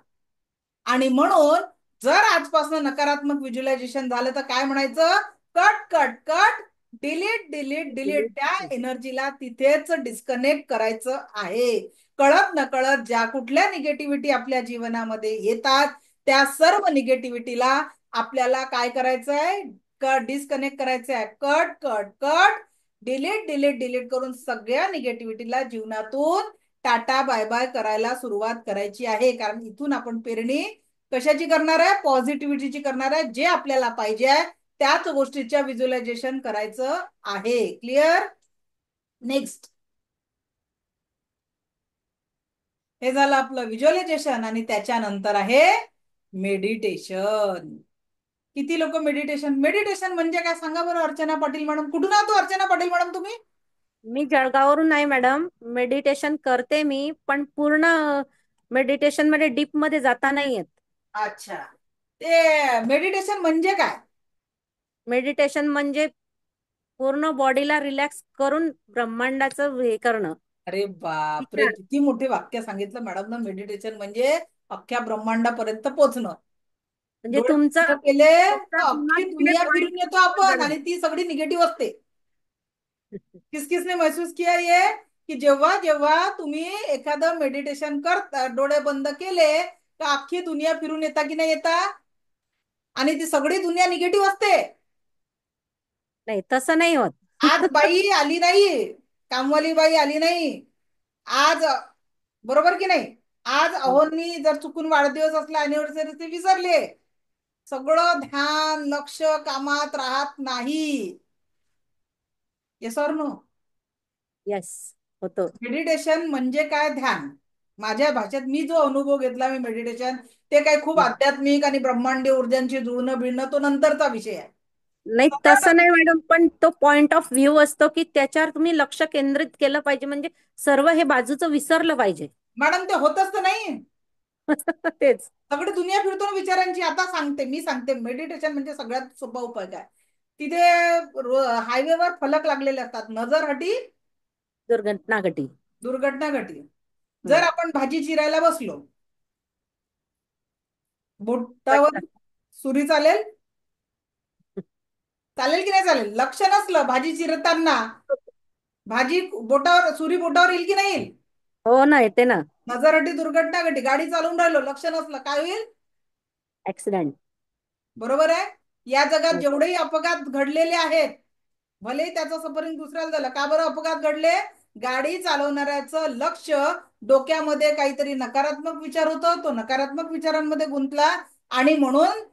Speaker 1: आणि म्हणून जर आजपासून नकारात्मक व्हिज्युअलायझेशन झालं तर काय म्हणायचं? Cut cut cut, delete delete delete. त्या एनर्जीला तिथेच डिस्कनेक्ट करायचं आहे. कळत नकळत ज्या कुठल्या निगेटिव्हिटी आपल्या जीवनामध्ये येतात त्या सर्व निगेटिव्हिटीला आपल्याला काय करायचं आहे? डिस्कनेक्ट करायचं आहे. Cut cut cut, delete delete delete करून सगळ्या निगेटिव्हिटीला जीवनातून टाटा बाय बाय करायला सुरुवात करायची आहे. कारण इथून आपण पेरणी कशाची करणार आहे? पॉझिटिव्हिटीची करणार आहे. जे आपल्याला पाहिजे आहे त्याच गोष्टीच्या व्हिज्युअलायझेशन करायचं आहे. क्लिअर? नेक्स्ट, हे झालं आपलं व्हिज्युअलायझेशन. आणि त्याच्यानंतर आहे मेडिटेशन. किती लोक मेडिटेशन मेडिटेशन म्हणजे काय सांगा बरं अर्चना पाटील मॅडम? कुठून आहात अर्चना पाटील मॅडम तुम्ही?
Speaker 4: मी जळगाववरून नाही मॅडम. मेडिटेशन करते मी, पण पूर्ण मेडिटेशन मध्ये डीप मध्ये जाता नाही येत.
Speaker 1: अच्छा, ते मेडिटेशन म्हणजे काय?
Speaker 4: मेडिटेशन म्हणजे पूर्ण बॉडीला रिलॅक्स करून ब्रह्मांडाचं हे करणं.
Speaker 1: अरे बापरे,
Speaker 4: विचार
Speaker 1: किती मोठे वाक्य सांगितलं मॅडम ना. मेडिटेशन म्हणजे अख्ख्या ब्रह्मांडापर्यंत पोहोचणं.
Speaker 4: म्हणजे
Speaker 1: डोळे
Speaker 4: तुमचं
Speaker 1: बंद केले
Speaker 4: तुमचा
Speaker 1: तर अख्खी
Speaker 4: दिमाग तिथे
Speaker 1: दुनिया फिरून
Speaker 4: पॉइंट
Speaker 1: येतो आपण, आणि ती सगळी निगेटिव्ह असते. किस किसने महसूस किया ये, की जेव्हा जेव्हा तुम्ही एखादं मेडिटेशन करता, डोळे बंद केले तर अख्खी दुनिया फिरून येता की नाही येता, आणि ती सगळी दुनिया निगेटिव्ह असते.
Speaker 4: नाही, तसं नाही होत.
Speaker 1: आज बाई आली नाही, कामवाली बाई आली नाही आज, बरोबर की नाही? आज अहोंनी जर चुकून वाढदिवस असला, अॅनिव्हर्सरी, ते विसरले. सगळं ध्यान लक्ष कामात राहत नाही. Yes or no?
Speaker 4: येस, होतो.
Speaker 1: मेडिटेशन म्हणजे काय? ध्यान. माझ्या भाषेत मी जो अनुभव घेतला, मी मेडिटेशन, ते काही खूप आध्यात्मिक आणि ब्रह्मांडीय ऊर्जांची जुळणं बिळणं तो नंतरचा विषय आहे.
Speaker 4: नाही, तसं नाही मॅडम, पण तो पॉइंट ऑफ व्ह्यू असतो की त्याच्यावर तुम्ही लक्ष केंद्रित केलं पाहिजे, म्हणजे सर्व हे बाजूचं विसरलं पाहिजे.
Speaker 1: मॅडम ते होतच तर नाही.
Speaker 4: तेच.
Speaker 1: सगळी दुनिया फिरतो ना विचारांची. आता सांगते, मी सांगते मेडिटेशन म्हणजे सगळ्यात सोपा उपाय काय. तिथे हायवेवर फलक लागलेले असतात, नजर हटी
Speaker 4: दुर्घटना घटी.
Speaker 1: दुर्घटना घटी. जर आपण भाजी चिरायला बसलो, बोटावर सुरी चालेल? चालेल की नाही चालेल? लक्ष नसलं भाजी चिरताना, भाजी बोटावर, सुरी बोटावर येईल की नाही येईल?
Speaker 4: हो ना, येते ना.
Speaker 1: नजर हटी दुर्घटना घटी. गाडी चालवून राहिलो, लक्ष नसलं, काय होईल?
Speaker 4: ऍक्सिडेंट.
Speaker 1: बरोबर आहे. या जगात जेवढेही अपघात घडलेले आहेत, भलेही त्याचं सफरिंग दुसऱ्याला झालं, का बरं अपघात घडले? गाडी चालवणाऱ्याचं लक्ष डोक्यामध्ये काहीतरी नकारात्मक विचार होतो, तो नकारात्मक विचारांमध्ये गुंतला, आणि म्हणून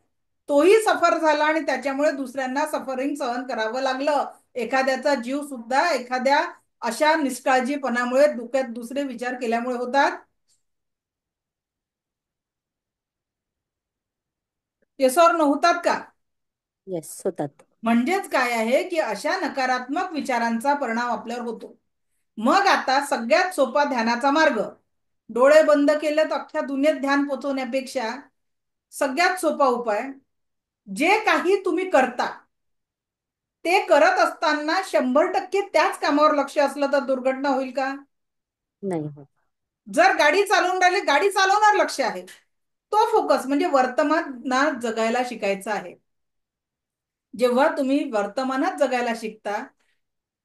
Speaker 1: तोही सफर झाला, आणि त्याच्यामुळे दुसऱ्यांना सफरिंग सहन करावं लागलं. एखाद्याचा जीव सुद्धा एखाद्या अशा निष्काळजीपणामुळे, डोक्यात दुसरे विचार केल्यामुळे होतात. येसॉर नव्हतात का?
Speaker 4: येस, होतात.
Speaker 1: म्हणजेच काय आहे की अशा नकारात्मक विचारांचा परिणाम आपल्यावर होतो. मग आता सगळ्यात सोपा ध्यानाचा मार्ग, डोळे बंद केले तर अख्ख्या दुनियेत ध्यान पोचवण्यापेक्षा सगळ्यात सोपा उपाय, जे काही तुम्ही करता ते करत असताना 100% त्याच कामावर लक्ष असलं तर दुर्घटना होईल का?
Speaker 4: नाही होत.
Speaker 1: जर गाडी चालवून राहिले, गाडी चालवणार लक्ष आहे, तो फोकस म्हणजे वर्तमानात जगायला शिकायचं आहे. जेव्हा तुम्ही वर्तमानात जगायला शिकता,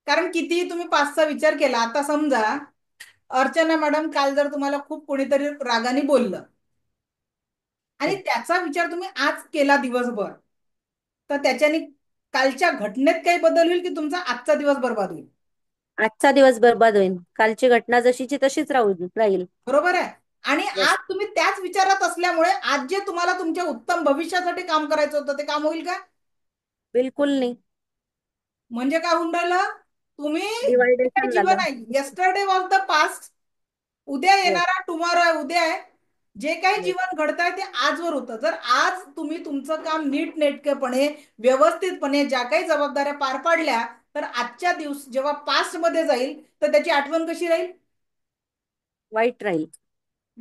Speaker 1: कारण कितीही तुम्ही पाचचा विचार केला, आता समजा अर्चना मॅडम काल जर तुम्हाला खूप कोणीतरी रागाने बोललं, आणि त्याचा विचार तुम्ही आज केला दिवसभर, तर त्याच्याने कालच्या घटनेत काही बदल होईल की तुमचा आजचा दिवस बर्बाद होईल?
Speaker 4: आजचा दिवस बर्बाद होईल. कालची घटना जशीची तशीच राहील.
Speaker 1: बरोबर आहे. आणि
Speaker 4: येस.
Speaker 1: आज तुम्ही त्याच विचारात असल्यामुळे आज जे तुम्हाला तुमच्या उत्तम भविष्यासाठी काम करायचं होतं ते काम होईल का?
Speaker 4: बिलकुल नाही.
Speaker 1: म्हणजे काय होऊन राहिलं? तुम्ही जे काही
Speaker 4: डिवायडेशन
Speaker 1: जीवन
Speaker 4: झालं.
Speaker 1: आहे, येस्टरडे वॉज द पास्ट, उद्या
Speaker 4: येस.
Speaker 1: येणारा टुमॉरो आहे, उद्या आहे. जे काही
Speaker 4: येस.
Speaker 1: जीवन घडतंय ते आजवर होतं. जर आज तुम्ही तुमचं काम नीटनेटकेपणे, व्यवस्थितपणे, ज्या काही जबाबदाऱ्या पार पाडल्या, तर आजच्या दिवस जेव्हा पास्ट मध्ये जाईल तर त्याची आठवण कशी राहील?
Speaker 4: वाईट राहील.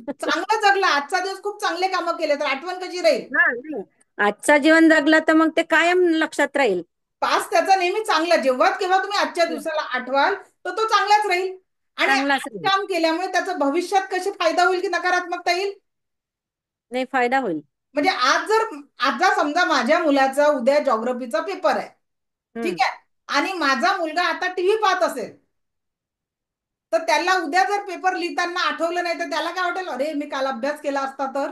Speaker 1: चांगलं जगला, आजचा दिवस खूप चांगले कामं केले तर आठवण कशी राहील?
Speaker 4: नाही. आजचा जीवन जगला तर मग ते कायम लक्षात राहील.
Speaker 1: पास्ट त्याचा नेहमी चांगला, जेव्हा केव्हा तुम्ही आजच्या दिवसाला आठवाल तर तो चांगलाच राहील. आणि
Speaker 4: चांगलाच
Speaker 1: आज
Speaker 4: राहील.
Speaker 1: काम केल्यामुळे त्याचा भविष्यात कशी फायदा होईल की नकारात्मकता येईल?
Speaker 4: नाही, फायदा होईल.
Speaker 1: म्हणजे आज समजा माझ्या मुलाचा उद्या जॉग्राफीचा पेपर आहे,
Speaker 4: हम्म.
Speaker 1: ठीक आहे, आणि माझा मुलगा आता टीव्ही पाहत असेल, तर त्याला उद्या जर पेपर लिहिताना आठवलं नाही तर त्याला काय वाटेल? अरे मी काल अभ्यास केला असता तर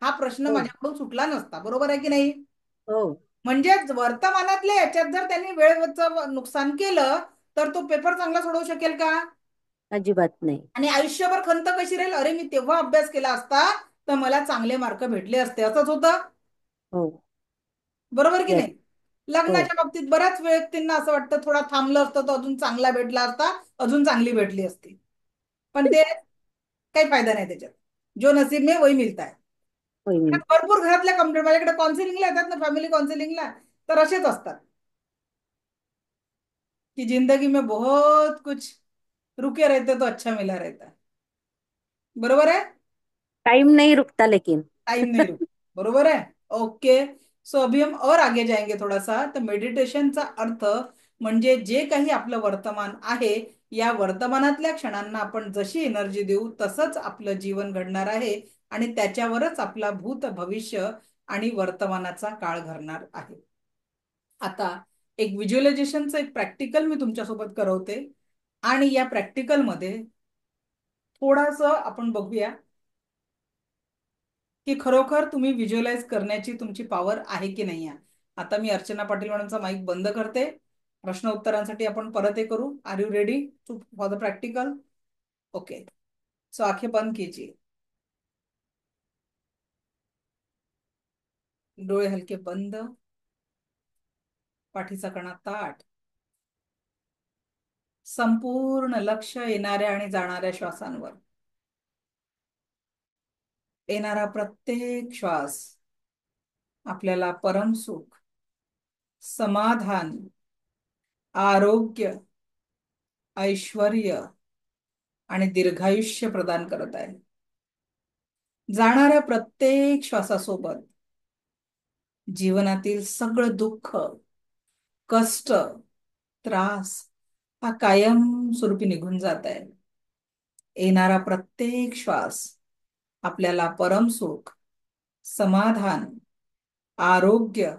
Speaker 1: हा प्रश्न
Speaker 4: हो.
Speaker 1: माझ्याकडून सुटला नसता. बरोबर आहे की नाही?
Speaker 4: हो.
Speaker 1: म्हणजे वर्तमानातल्या याच्यात जर त्यांनी वेळेचं नुकसान केलं तर तो पेपर चांगला सोडवू शकेल का?
Speaker 4: अजिबात नाही.
Speaker 1: आणि आयुष्यभर खंत कशी राहील? अरे मी तेव्हा अभ्यास केला असता तर मला चांगले मार्क भेटले असते. असंच होतं.
Speaker 4: हो.
Speaker 1: बरोबर की
Speaker 4: येस.
Speaker 1: नाही?
Speaker 4: हो.
Speaker 1: लग्नाच्या बाबतीत बऱ्याच व्यक्तींना असं वाटतं थोडा थांबलं असतं तर अजून चांगला भेटला असता, अजून चांगली भेटली असती. पण ते काही फायदा नाही त्याच्यात. जो नसीब में वही मिळत आहे.
Speaker 4: होईल.
Speaker 1: भरपूर घरातल्या कंप्लेंट माझ्याकडे काउन्सिलिंगला येतात ना, फॅमिली काउन्सिलिंगला, तर असेच असतात की जिंदगी में बहुत कुछ रुके रहते तो अच्छा मिला रहता. बरोबर आहे.
Speaker 4: टाइम नहीं रुकता लेकिन.
Speaker 1: टाइम नहीं रुक. बरोबर है. ओके. सो अभी हम और आगे जाएंगे थोड़ा सा. तर मेडिटेशनचा अर्थ म्हणजे जे काही आपलं वर्तमान आहे, या वर्तमानातल्या क्षणांना आपण जशी एनर्जी देऊ तसंच आपलं जीवन घडणार आहे आणि त्याच्यावरच आपला भूत, भविष्य आणि वर्तमानाचा काळ घडणार आहे. आता एक व्हिज्युअलायझेशनचं एक प्रॅक्टिकल मी तुमच्यासोबत करवते आणि या प्रॅक्टिकलमध्ये थोडंसं आपण बघूया की खरोखर तुम्ही व्हिज्युअलाइज करण्याची तुमची पॉवर आहे की नाही आहे. आता मी अर्चना पाटील मॅडमचा माईक बंद करते. प्रश्न उत्तरांसाठी आपण परत हे करू. Are you ready to for the practical? Okay. So आंखें बंद कीजिए, डोळे हलके बंद, पाठीचा कणा ताठ, संपूर्ण लक्ष येणाऱ्या आणि जाणाऱ्या श्वासांवर. येणारा प्रत्येक श्वास आपल्याला परमसुख, समाधान, आरोग्य, ऐश्वर्य आणि दीर्घायुष्य प्रदान करत आहे. जाणाऱ्या प्रत्येक श्वासासोबत जीवनातील सगळं दुःख, कष्ट, त्रास हा कायमस्वरूपी निघून जात आहे. येणारा प्रत्येक श्वास आपल्याला परमसुख, समाधान, आरोग्य,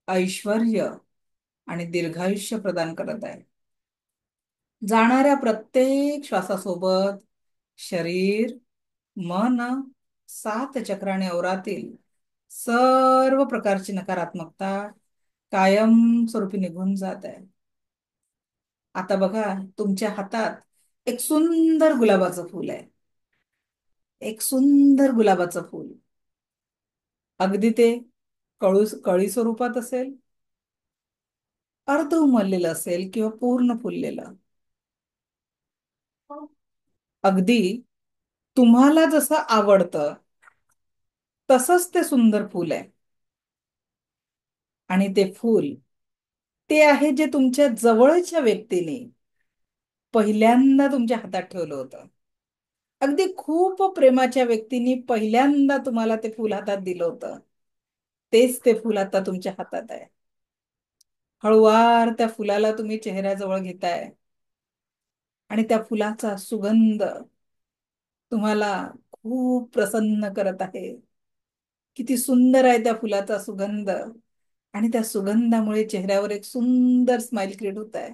Speaker 1: ऐश्वर्य आणि दीर्घायुष्य प्रदान करत आहे. जाणाऱ्या प्रत्येक श्वासासोबत शरीर, मन, सात चक्र आणि अवरातील सर्व प्रकारची नकारात्मकता कायमस्वरूपी निघून जात आहे. आता बघा, तुमच्या हातात एक सुंदर गुलाबाचं फूल आहे. एक सुंदर गुलाबाचं फूल. अगदी ते कळी स्वरूपात असेल, अर्ध उमललेलं असेल किंवा पूर्ण फुललेलं. अगदी तुम्हाला जसं आवडतं तसंच ते सुंदर फूल आहे. आणि ते फूल ते आहे जे तुमच्या जवळच्या व्यक्तीने पहिल्यांदा तुमच्या हातात ठेवलं होतं. अगदी खूप प्रेमाच्या व्यक्तीने पहिल्यांदा तुम्हाला ते फूल हातात दिलं होतं. तेच ते फूल आता तुमच्या हातात आहे. हळुवार त्या फुलाला तुम्ही चेहऱ्याजवळ घेताय आणि त्या फुलाचा सुगंध तुम्हाला खूप प्रसन्न करत आहे. किती सुंदर आहे त्या फुलाचा सुगंध. आणि त्या सुगंधामुळे चेहऱ्यावर एक सुंदर स्माइल क्रिएट होत आहे.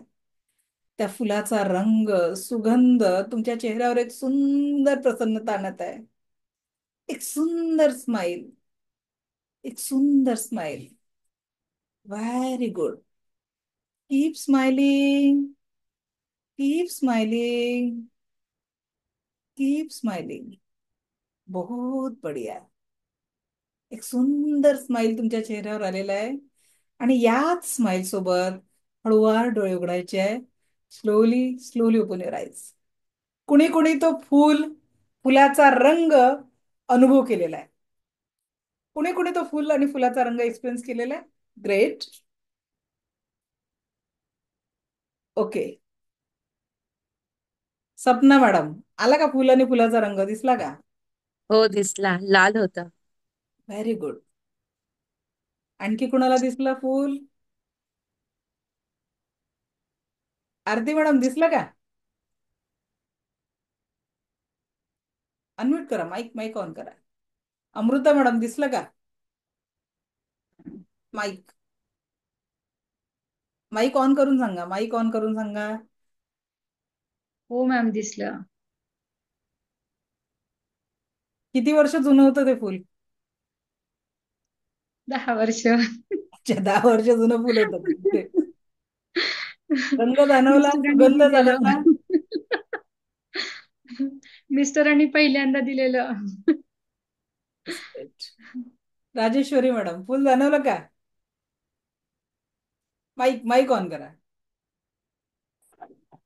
Speaker 1: त्या फुलाचा रंग, सुगंध तुमच्या चेहऱ्यावर एक सुंदर प्रसन्नता आणत आहे. एक सुंदर स्माइल, एक सुंदर smile. Very good. Keep smiling, keep smiling, keep smiling. बहुत बढ़िया. एक सुंदर स्माइल तुमच्या चेहऱ्यावर आलेला आहे. आणि याच स्माइल सोबत हळूवार डोळे उघडायचे आहे. Slowly slowly open your eyes. कुणी कुणी तो फुलाचा रंग अनुभव केलेला आहे. कुणी कुणी तो फुल आणि फुलाचा रंग एक्सपिरियन्स केलेला आहे. ग्रेट. ओके. सपना मॅडम, आला का फुल आणि फुलाचा रंग दिसला का?
Speaker 4: हो, दिसला. लाल होता.
Speaker 1: Very good. आणखी कुणाला दिसलं फुल? आरती मॅडम दिसलं का? अनम्यूट करा, माईक माईक ऑन करा. अमृता मॅडम दिसलं का? माईक माईक ऑन करून सांगा, माईक ऑन करून सांगा.
Speaker 2: हो मॅम, दिसलं.
Speaker 1: किती वर्ष जुनं होतं ते फुल?
Speaker 2: 10 वर्ष.
Speaker 1: अच्छा, 10 वर्ष जुनं फुल होतं. Great. रंग जाणवला,
Speaker 2: मिस्टरांनी
Speaker 1: सुगंध
Speaker 2: दिलेलं.
Speaker 1: जाणवला.
Speaker 2: मिस्टरांनी पहिल्यांदा दिलेलं.
Speaker 1: राजेश्वरी मॅडम, फुल जाणवलं का? माईक माईक ऑन करा.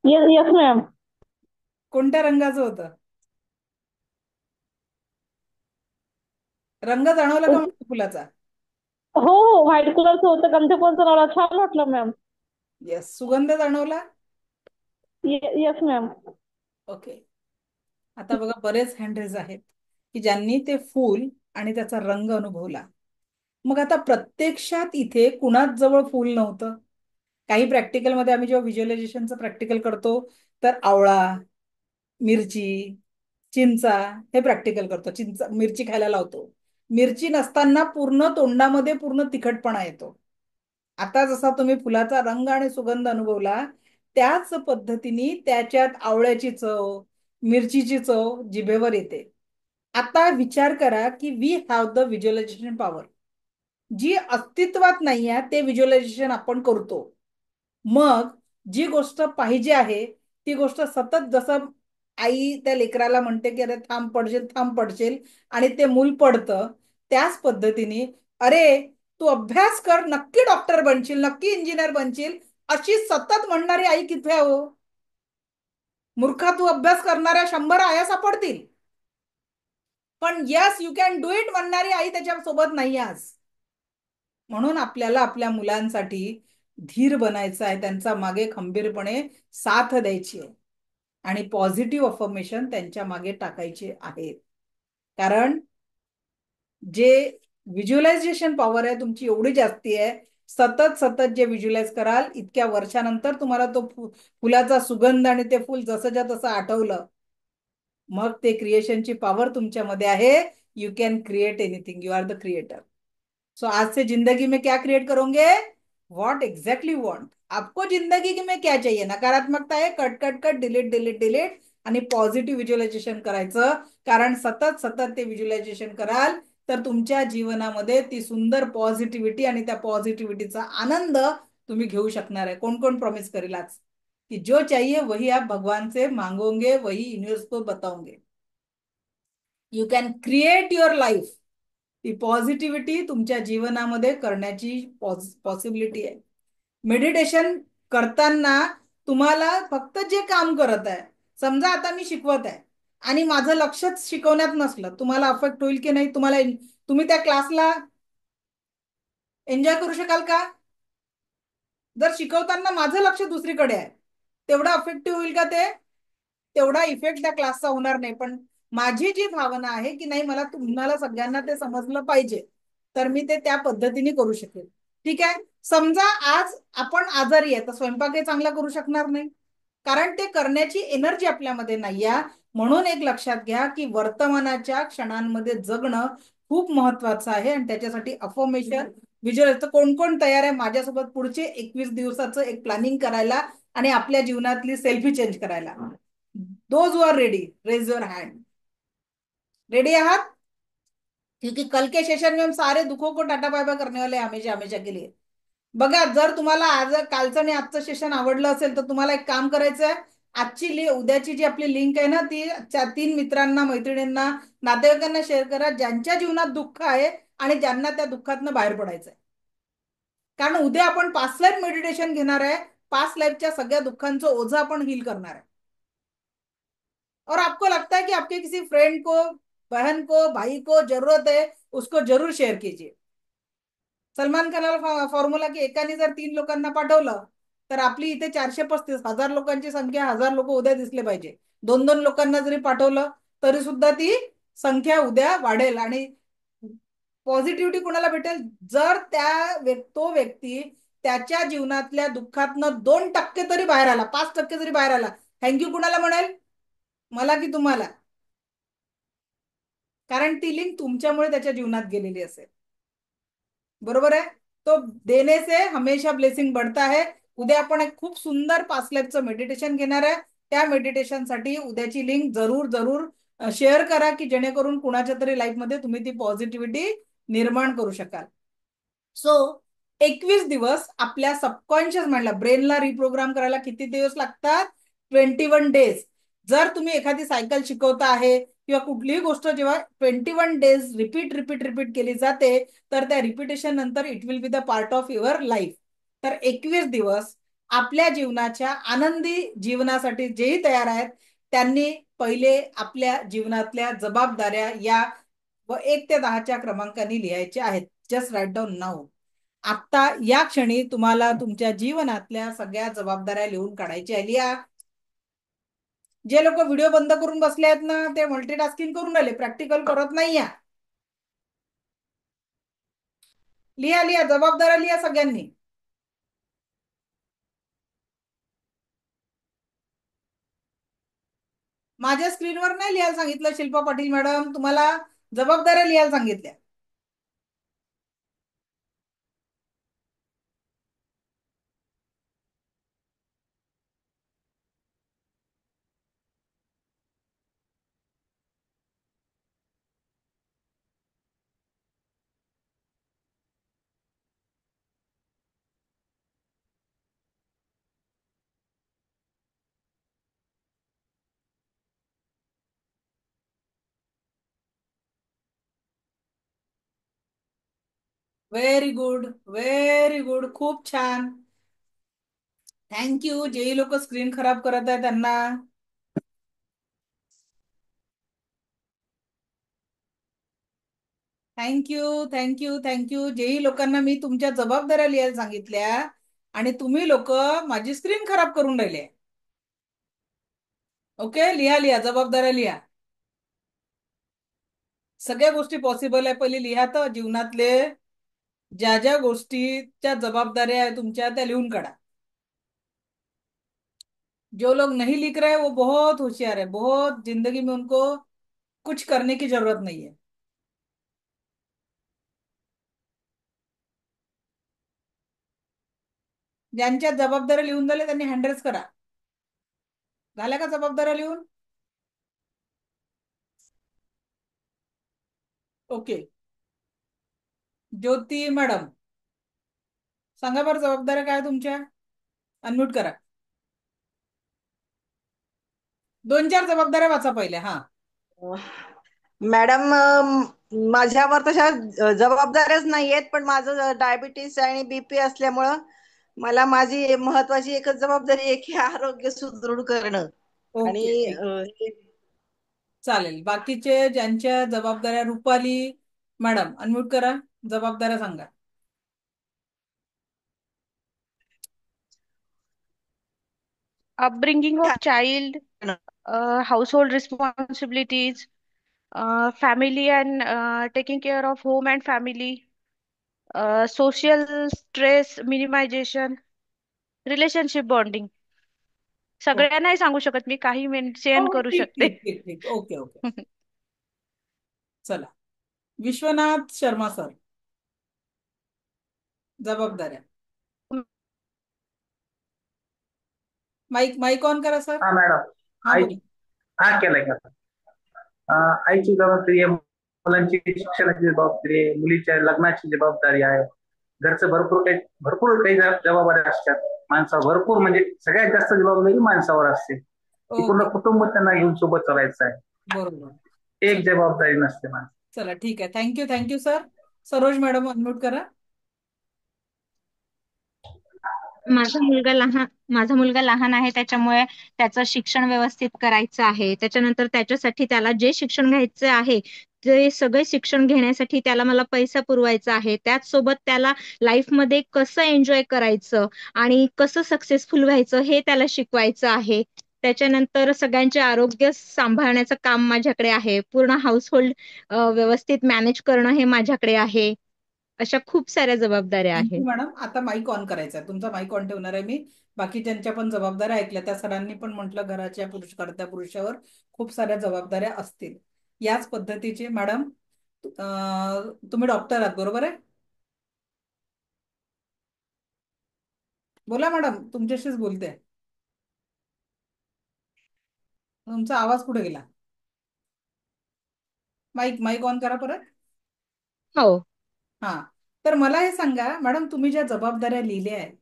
Speaker 3: Yes ma'am.
Speaker 1: कोणत्या रंगाचं होतं? रंग जाणवला का मला फुलाचा?
Speaker 3: हो हो, व्हाईट कलरचं होतं, गंध पण जाणवला, छान वाटलं मॅम.
Speaker 1: येस. सुगंध जाणवला?
Speaker 3: Yes ma'am.
Speaker 1: ओके. आता बघा, बरेच हँडरेज आहेत की ज्यांनी ते फूल आणि त्याचा रंग अनुभवला. मग आता प्रत्यक्षात इथे कुणाच जवळ फूल नव्हतं. काही प्रॅक्टिकलमध्ये आम्ही जेव्हा व्हिज्युअलायझेशनचं प्रॅक्टिकल करतो तर आवळा, मिरची, चिंचा हे प्रॅक्टिकल करतो. चिंचा मिरची खायला लावतो. मिरची नसताना पूर्ण तोंडामध्ये पूर्ण तिखटपणा येतो. आता जसा तुम्ही फुलाचा रंग आणि सुगंध अनुभवला त्याच पद्धतीने त्याच्यात आवळ्याची चव, मिरचीची चव जिभेवर येते. आता विचार करा की we have the visualisation power. जी अस्तित्वात नाही आहे ते व्हिज्युअलायझेशन आपण करतो. मग जी गोष्ट पाहिजे आहे ती गोष्ट सतत, जसं आई त्या लेकराला म्हणते की अरे थांब पडशील थांब पडशील आणि ते मूल पडतं, त्याच पद्धतीने अरे तू अभ्यास कर, नक्की डॉक्टर बनशील, नक्की इंजिनियर बनशील, अशी सतत म्हणणारी आई किती आहे हो? मूर्खा, तू अभ्यास करणाऱ्या 100 आया सापडतील, पण yes you can do it म्हणणारी आई त्याच्या सोबत नाही आज. म्हणून आपल्याला आपल्या मुलांसाठी धीर बनायचं आहे, त्यांचा मागे खंबीरपणे साथ द्यायची आहे आणि पॉझिटिव्ह अफर्मेशन त्यांच्या मागे टाकायचे आहेत. कारण जे व्हिज्युअलायझेशन पॉवर आहे तुमची एवढी जास्ती आहे, सतत सतत जे व्हिज्युअलाइज कराल इतक्या वर्षानंतर तुम्हाला तो फुलाचा सुगंध आणि ते फुल जसंच्या तसं आठवलं, मग ते क्रिएशनची पॉवर तुमच्यामध्ये आहे. You can create anything, you are the creator. So आज से जिंदगी में क्या क्रिएट करोगे? What exactly want. आपको जिंदगी में क्या चाहिए? नकारात्मकता आहे, cut cut cut, delete delete delete आणि पॉझिटिव्ह व्हिज्युअलायझेशन करायचं. कारण सतत सतत ते व्हिज्युअलायझेशन कराल तर तुमच्या जीवनामध्ये ती सुंदर पॉझिटिव्हिटी आणि त्या पॉझिटिव्हिटीचा आनंद तुम्ही घेऊ शकणार आहे. कोण कोण प्रॉमिस करेल आज कि जो चाहिए वही आप भगवान से मांगोगे, वही यूनिवर्स को बताओगे. You can create your life. ती पॉझिटिव्हिटी तुमच्या जीवनामध्ये करण्याची पॉसिबिलिटी आहे. मेडिटेशन करताना तुम्हाला फक्त जे काम करत आहे, समजा आता मी शिकवत आहे आणि माझं लक्षच शिकवण्यात नसलं, तुम्हाला अफेक्ट होईल की नाही? तुम्ही त्या क्लासला एन्जॉय करू शकाल का? जर शिकवताना माझं लक्ष दुसरीकडे आहे, तेवढा अफेक्टिव्ह होईल का? ते तेवढा इफेक्ट त्या क्लासचा होणार नाही. पण माझी जी भावना आहे की नाही, मला तुम्हाला सगळ्यांना ते समजलं पाहिजे, तर मी ते त्या पद्धतीने करू शकेल. ठीक आहे. समजा आज आपण आजारी आहे तर स्वयंपाकही चांगला करू शकणार नाही, कारण ते करण्याची एनर्जी आपल्यामध्ये नाही आहे. म्हणून एक लक्षात घ्या की वर्तमानाच्या क्षणांमध्ये जगणं खूप महत्वाचं आहे आणि त्याच्यासाठी अफर्मेशन व्हिज्युअल. कोण कोण तयार आहे माझ्यासोबत पुढचे 21 दिवसाचं एक प्लॅनिंग करायला आणि आपल्या जीवनातली सेल्फी चेंज करायला? Those who are ready, raise your hand. Ready आहात? क्योंकि कल के सेशन में हम सारे दुखों को टाटा बाय बाय करने वाले हमेशा हमेशा के लिए. बघा, जर तुम्हाला आज कालचं आणि आजचं सेशन आवडलं असेल तर तुम्हाला एक काम करायचं आहे. उद्याची जी आपली लिंक आहे ना, ती 3 मित्रांना, मैत्रिणींना, नातेवाईकांना शेअर करा ज्यांच्या जीवनात दुःख आहे आणि ज्यांना त्या दुःखातनं बाहेर पडायचं आहे. कारण उद्या आपण पास्ट लाईफ मेडिटेशन घेणार आहे. पास्ट लाईफच्या सगळ्या दुःखांचं ओझं आपण हील करणार आहे. और आपको लगता है कि आपके किसी फ्रेंड को, बहन को, भाई को जरूरत है, उसको जरूर शेअर कीजिए. सलमान खानाला फॉर्म्युला की एकाने जर 3 लोकांना पाठवलं तर आपली इथे 435,000 लोकांची संख्या, 1000 लोक उद्या दिसले पाहिजे. 2-2 लोकांना जरी पाठवलं तरी सुद्धा ती संख्या उद्या वाढेल. आणि पॉझिटिव्हिटी कोणाला भेटेल? जर तो व्यक्ती त्याच्या जीवनातल्या दुःखातनं 2% तरी बाहेर आला, 5% जरी बाहेर आला, थँक्यू कुणाला म्हणेल? मला की तुम्हाला? कारण ती लिंक तुमच्यामुळे त्याच्या जीवनात गेलेली असेल. बरोबर आहे. तो देने से हमेशा ब्लेसिंग बढ़ता है. उद्या आपण एक खूप सुंदर पास्ट लाईफचं मेडिटेशन घेणार आहे. त्या मेडिटेशनसाठी उद्याची लिंक जरूर जरूर शेअर करा की जेणेकरून कुणाच्या तरी लाईफमध्ये तुम्ही ती पॉझिटिव्हिटी निर्माण करू शकाल. सो 21 दिवस आपल्या सबकॉन्शियस माइंडला, ब्रेनला रिप्रोग्राम करायला किती दिवस लागतात? 21 डेज. जर तुम्ही एखादी सायकल शिकवता आहे किंवा कुठलीही गोष्ट जेव्हा 21 डेज रिपीट रिपीट रिपीट केली जाते तर त्या रिपिटेशन नंतर it will be the part of your life. तर 21 दिवस आपल्या जीवनाच्या आनंदी जीवनासाठी जेही तयार आहेत त्यांनी पहिले आपल्या जीवनातल्या जबाबदाऱ्या या व 1 ते 10च्या क्रमांकाने लिहायच्या आहेत. Just write down now. आता या क्षणी तुम्हाला तुमच्या जीवनातल्या सगळ्या जबाबदाऱ्या लिहून काढायच्या लिहा. जे लोक व्हिडिओ बंद करून बसले आहेत ना ते मल्टीटास्किंग करून राहिले, प्रॅक्टिकल करत नाही या. लिहा लिहा, जबाबदाऱ्या लिहा सगळ्यांनी. माझ्या स्क्रीनवर नाही लिहायला सांगितलं शिल्पा पाटील मॅडम, तुम्हाला जबाबदाऱ्या लिहायला सांगितल्या. व्हेरी गुड, व्हेरी गुड, खूप छान. थँक्यू. जेही लोक स्क्रीन खराब करत आहे त्यांना. Thank you thank you thank you. जेही लोकांना मी तुमच्या जबाबदाऱ्या लिहायला सांगितल्या आणि तुम्ही लोक माझी स्क्रीन खराब करून राहिले. ओके, लिहा लिहा, जबाबदाऱ्या लिहा. सगळ्या गोष्टी पॉसिबल आहे. पहिले लिहा तर जीवनातले ज्या ज्या गोष्टीच्या जबाबदाऱ्या आहे तुमच्या त्या लिहून काढा. जो लोग नहीं लिख रहे वो बहुत होशियार है, बहुत जिंदगी में उनको कुछ करने की जरूरत नहीं है. ज्यांच्या जबाबदाऱ्या लिहून झाल्या त्यांनी हँडरेस करा. झाल्या का जबाबदाऱ्या लिहून? ओके. ज्योती मॅडम सांगा बरं, जबाबदाऱ्या काय तुमच्या? अनम्यूट करा. 2-4 जबाबदाऱ्या वाचा पहिले. हा
Speaker 5: मॅडम, माझ्यावर तशा जबाबदाऱ्याच नाही आहेत, पण माझं डायबिटीस आणि बीपी असल्यामुळं मला माझी महत्वाची एकच जबाबदारी आहे की आरोग्य सुदृढ करणं.
Speaker 1: ओके,
Speaker 5: आणि
Speaker 1: ठीक. चालेल. बाकीचे ज्यांच्या जबाबदाऱ्या, रुपाली मॅडम अनम्यूट करा, जबाबदाऱ्या सांगा.
Speaker 6: Upbringing of child, household responsibilities, family and taking care of home and family, social stress minimization, relationship bonding. सगळ्या नाही सांगू शकत मी, काही मेन्शन करू
Speaker 1: ठीक
Speaker 6: शकते.
Speaker 1: ठीक ठीक ठीक. Okay okay. चला, विश्वनाथ शर्मा सर, जबाबदाऱ्या. माईक माईक ऑन करा सर.
Speaker 7: हा मॅडम.
Speaker 1: हा
Speaker 7: आई,
Speaker 1: बोला.
Speaker 7: हा केलाय का? आईची जबाबदारी आहे, मुलांची शिक्षणाची जबाबदारी आहे, मुलीच्या लग्नाची जबाबदारी आहे. घरचं भरपूर काही जबाबदाऱ्या असतात. माणसावर भरपूर, म्हणजे सगळ्यात जास्त जबाबदारी माणसावर असते. ती पूर्ण
Speaker 1: ओके,
Speaker 7: कुटुंब त्यांना घेऊन सोबत चालायचं आहे.
Speaker 1: बरोबर.
Speaker 7: एक जबाबदारी नसते माणसं.
Speaker 1: चला ठीक आहे. Thank you thank you sir. Saroj madam unmute करा.
Speaker 4: माझा मुलगा लहान आहे, त्याच्यामुळे त्याचं शिक्षण व्यवस्थित करायचं आहे. त्याच्यानंतर त्याच्यासाठी त्याला जे शिक्षण घ्यायचं आहे ते सगळे शिक्षण घेण्यासाठी त्याला मला पैसा पुरवायचा आहे. त्याचसोबत त्याला लाईफमध्ये कसं एन्जॉय करायचं आणि कसं सक्सेसफुल व्हायचं हे त्याला शिकवायचं आहे. त्याच्यानंतर सगळ्यांचे आरोग्य सांभाळण्याचं काम माझ्याकडे आहे. पूर्ण हाऊसहोल्ड व्यवस्थित मॅनेज करणं हे माझ्याकडे आहे. अशा खूप साऱ्या जबाबदाऱ्या आहेत.
Speaker 1: Thank you madam. आता माईक ऑन करायचा आहे, तुमचा माईक ऑन ठेवणार आहे मी. बाकीच्यांच्या पण जबाबदाऱ्या ऐकल्या. त्या सरांनी पण म्हटलं घराच्या कर्त्या पुरुषावर खूप साऱ्या जबाबदाऱ्या असतील. याच पद्धतीचे मॅडम, तुम्ही डॉक्टर आहात बरोबर आहे? बोला मॅडम, तुमच्याशीच बोलते. तुमचा आवाज कुठे गेला? माईक माईक ऑन करा परत.
Speaker 4: हो.
Speaker 1: हा, तर मला हे सांगा मॅडम, तुम्ही ज्या जबाबदाऱ्या लिहिल्या आहेत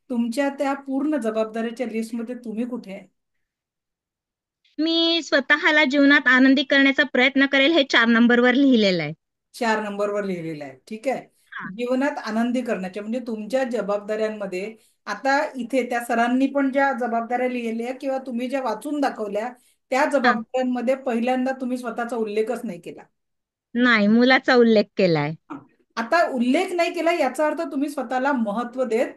Speaker 1: तुमच्या त्या पूर्ण जबाबदाऱ्याच्या लिस्टमध्ये तुम्ही कुठे आहे?
Speaker 4: मी स्वतःला जीवनात आनंदी करण्याचा प्रयत्न करेल हे 4 नंबरवर लिहिलेलं आहे.
Speaker 1: 4 नंबरवर लिहिलेलं आहे. ठीक आहे. जीवनात आनंदी करण्याच्या, म्हणजे तुमच्या जबाबदाऱ्यांमध्ये आता इथे त्या सरांनी पण ज्या जबाबदाऱ्या लिहिल्या किंवा तुम्ही ज्या वाचून दाखवल्या त्या
Speaker 4: हा,
Speaker 1: जबाबदाऱ्यांमध्ये पहिल्यांदा तुम्ही स्वतःचा उल्लेखच नाही केला.
Speaker 4: नाही, मुलाचा उल्लेख केलाय.
Speaker 1: हा. आता उल्लेख नाही केला याचा अर्थ तुम्ही स्वतःला महत्व देत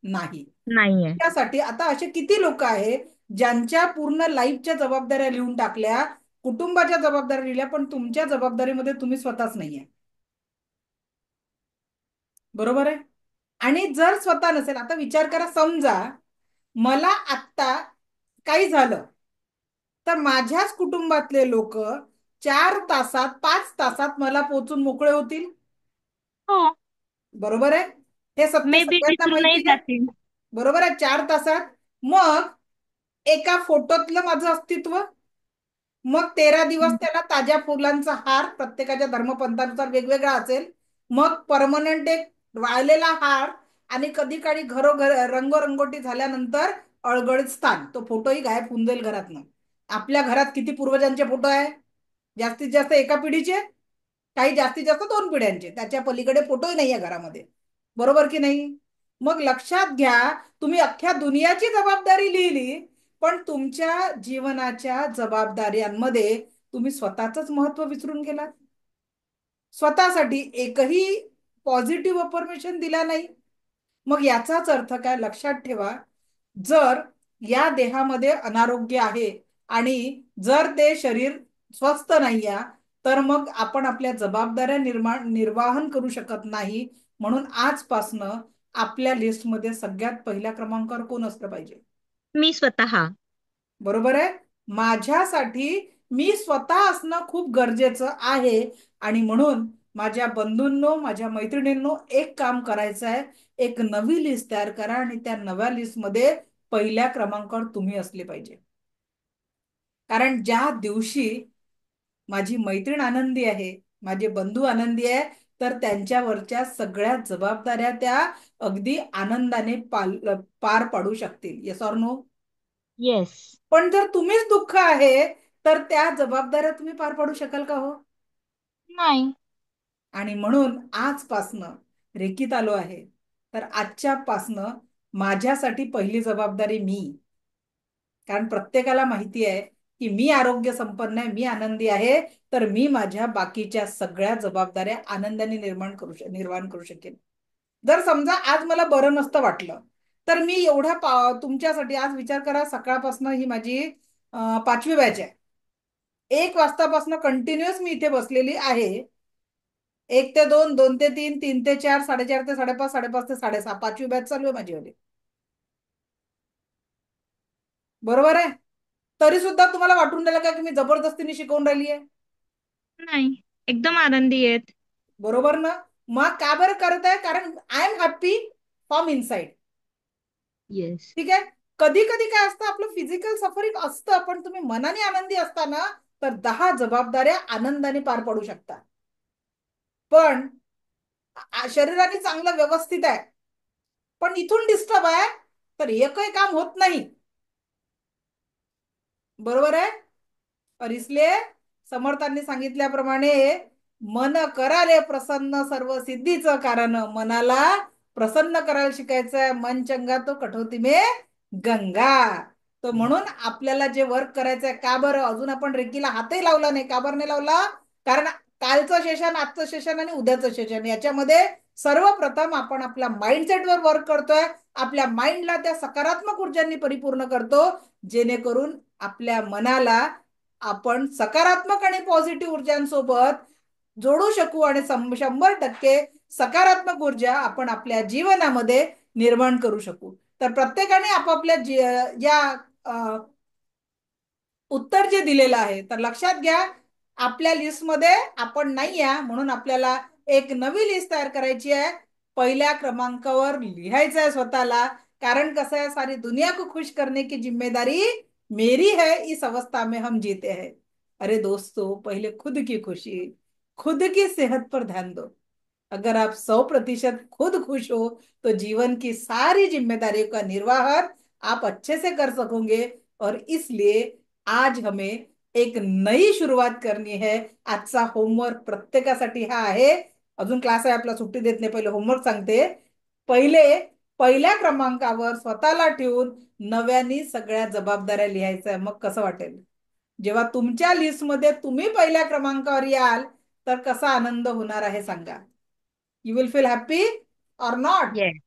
Speaker 1: नाही.
Speaker 4: नाहीये.
Speaker 1: त्यासाठी आता असे किती लोक आहेत ज्यांच्या पूर्ण लाईफच्या जबाबदाऱ्या लिहून टाकल्या, कुटुंबाच्या जबाबदाऱ्या लिहिल्या, पण तुमच्या जबाबदारीमध्ये तुम्ही स्वतःच नाहीये. बरोबर आहे. आणि जर स्वतः नसेल, आता विचार करा, समजा मला आत्ता काही झालं तर माझ्याच कुटुंबातले लोक 4 तासात 5 तासात मला पोचून मोकळे होतील.
Speaker 4: हो,
Speaker 1: बरोबर आहे. हे सत्य
Speaker 4: मे बी
Speaker 1: सगळ्यांना
Speaker 4: विसरूनही
Speaker 1: माहिती आहे.
Speaker 4: जातील.
Speaker 1: बरोबर आहे. 4 तासात मग एका फोटोतलं माझं अस्तित्व, मग 13 दिवस त्याला ताज्या फुलांचा हार प्रत्येकाच्या धर्मपंथानुसार वेगवेगळा असेल, मग परमनंट एक वाळलेला हार, आणि कधी काळी घरोघर रंगरंगोटी झाल्यानंतर अळगळीत स्थान, तो फोटोही गायब होऊन जाईल घरातनं. आपल्या घरात किती पूर्वजांचे फोटो आहे? जास्तीत जास्त एका पिढीचे, काही जास्तीत जास्त 2 पिढ्यांचे, त्याच्या पलीकडे फोटोही नाही आहे घरामध्ये. बरोबर की नाही? मग लक्षात घ्या, तुम्ही अख्ख्या दुनियाची जबाबदारी लिहिली, पण तुमच्या जीवनाच्या जबाबदाऱ्यांमध्ये तुम्ही स्वतःच महत्व विसरून गेलात. स्वतःसाठी एकही पॉझिटिव्ह अफर्मेशन दिला नाही. मग याचाच अर्थ काय? लक्षात ठेवा, जर या देहामध्ये अनारोग्य आहे आणि जर ते शरीर स्वस्थ नाही आहे, तर मग आपण आपल्या जबाबदाऱ्या निर्वाहन करू शकत नाही. म्हणून आजपासनं आपल्या लिस्टमध्ये सगळ्यात पहिल्या क्रमांकावर कोण असलं पाहिजे?
Speaker 4: मी स्वतः.
Speaker 1: बरोबर आहे. माझ्यासाठी मी स्वतः असणं खूप गरजेचं आहे. आणि म्हणून माझ्या बंधूंनो, माझ्या मैत्रिणींनो, एक काम करायचं आहे, एक नवी लिस्ट तयार करा आणि त्या नव्या लिस्टमध्ये पहिल्या क्रमांकावर तुम्ही असले पाहिजे. कारण ज्या दिवशी माझी मैत्रीण आनंदी आहे, माझे बंधू आनंदी आहे, तर त्यांच्यावरच्या सगळ्या जबाबदाऱ्या त्या अगदी आनंदाने पार पाडू शकतील. Yes or no?
Speaker 4: येस.
Speaker 1: पण जर तुम्हीच दुःख आहे तर त्या जबाबदाऱ्या तुम्ही पार पाडू शकाल का हो?
Speaker 4: नाही.
Speaker 1: आणि म्हणून आजपासनं रेकीत आलो आहे, तर आजच्या पासनं माझ्यासाठी पहिली जबाबदारी मी. कारण प्रत्येकाला माहिती आहे की मी आरोग्य संपन्न आहे, मी आनंदी आहे, तर मी माझ्या बाकीच्या सगळ्या जबाबदाऱ्या आनंदाने निर्माण करू शकेन. जर समजा आज मला बरं नसतं वाटलं, तर मी तुमच्यासाठी आज विचार करा, सकाळपासून ही माझी 5वी बॅच आहे. 1 वाजतापासून कंटिन्युअस मी इथे बसलेली आहे. 1 ते 2, 2 ते 3, 3 ते 4, 4:30 ते 5:30, 5:30 ते 6:30, 5वी बॅच चालू आहे माझी वाली. बरोबर आहे. तरी सुद्धा तुम्हाला वाटून राहिलं का की मी जबरदस्तीने शिकवून राहिली आहे?
Speaker 4: नाही, एकदम आनंदी आहेत.
Speaker 1: बरोबर ना? मग का बरं करत आहे? कारण I am happy from inside.
Speaker 4: Yes.
Speaker 1: ठीक आहे. कधी कधी काय असतं, आपलं फिजिकल सफरिंग असतं, पण तुम्ही मनाने आनंदी असताना तर 10 जबाबदाऱ्या आनंदाने पार पाडू शकता. पण शरीराने चांगलं व्यवस्थित आहे, पण इथून डिस्टर्ब आहे, तर एकही काम होत नाही. बरोबर आहे. और इसलिए समर्थांनी सांगितल्याप्रमाणे मन कराले प्रसन्न सर्व सिद्धीचं कारण, मनाला प्रसन्न करायला शिकायचं आहे. मन चंगा तो कठोती में गंगा. तर म्हणून आपल्याला जे वर्क करायचं आहे, का बरं अजून आपण रेकीला हातही लावला नाही? का बरं नाही लावला? कारण कालचं सेशन, आजचं सेशन आणि उद्याचं सेशन याच्यामध्ये सर्वप्रथम आपण आपल्या माइंडसेटवर वर्क करतोय. आपल्या माइंडला त्या सकारात्मक ऊर्जांनी परिपूर्ण करतो, जेणेकरून आपल्या मनाला आपण सकारात्मक आणि पॉझिटिव्ह ऊर्जांसोबत जोडू शकू आणि 100% सकारात्मक ऊर्जा आपण आपल्या जीवनामध्ये निर्माण करू शकू. तर प्रत्येकाने आपापल्या या उत्तर जे दिलेलं आहे, तर लक्षात घ्या, आपल्या लिस्टमध्ये आपण नाही आहे, म्हणून आपल्याला एक नवी लिस्ट तयार करायची आहे. पहिल्या क्रमांकावर लिहायचं आहे स्वतःला. कारण कसं आहे, सारी दुनिया को खुश करने की जिम्मेदारी मेरी है, इस अवस्था में हम जीते हैं. अरे दोस्तों, पहले खुद की खुशी, खुद की सेहत पर ध्यान दो. अगर आप 100% खुद खुश हो तो जीवन की सारी जिम्मेदारियों का निर्वाहन आप अच्छे से कर सकोगे. और इसलिए आज हमें एक नई सुरुवात करनी है. आजचा होमवर्क प्रत्येकासाठी हा आहे. अजून क्लास आहे आपला, सुट्टी देत नाही, पहिले होमवर्क सांगते. पहिल्या क्रमांकावर स्वतःला ठेवून नव्याने सगळ्या जबाबदाऱ्या लिहायच्या. मग कसं वाटेल जेव्हा तुमच्या लिस्टमध्ये तुम्ही पहिल्या क्रमांकावर याल, तर कसा आनंद होणार आहे सांगा. You will feel happy or not?
Speaker 4: Yes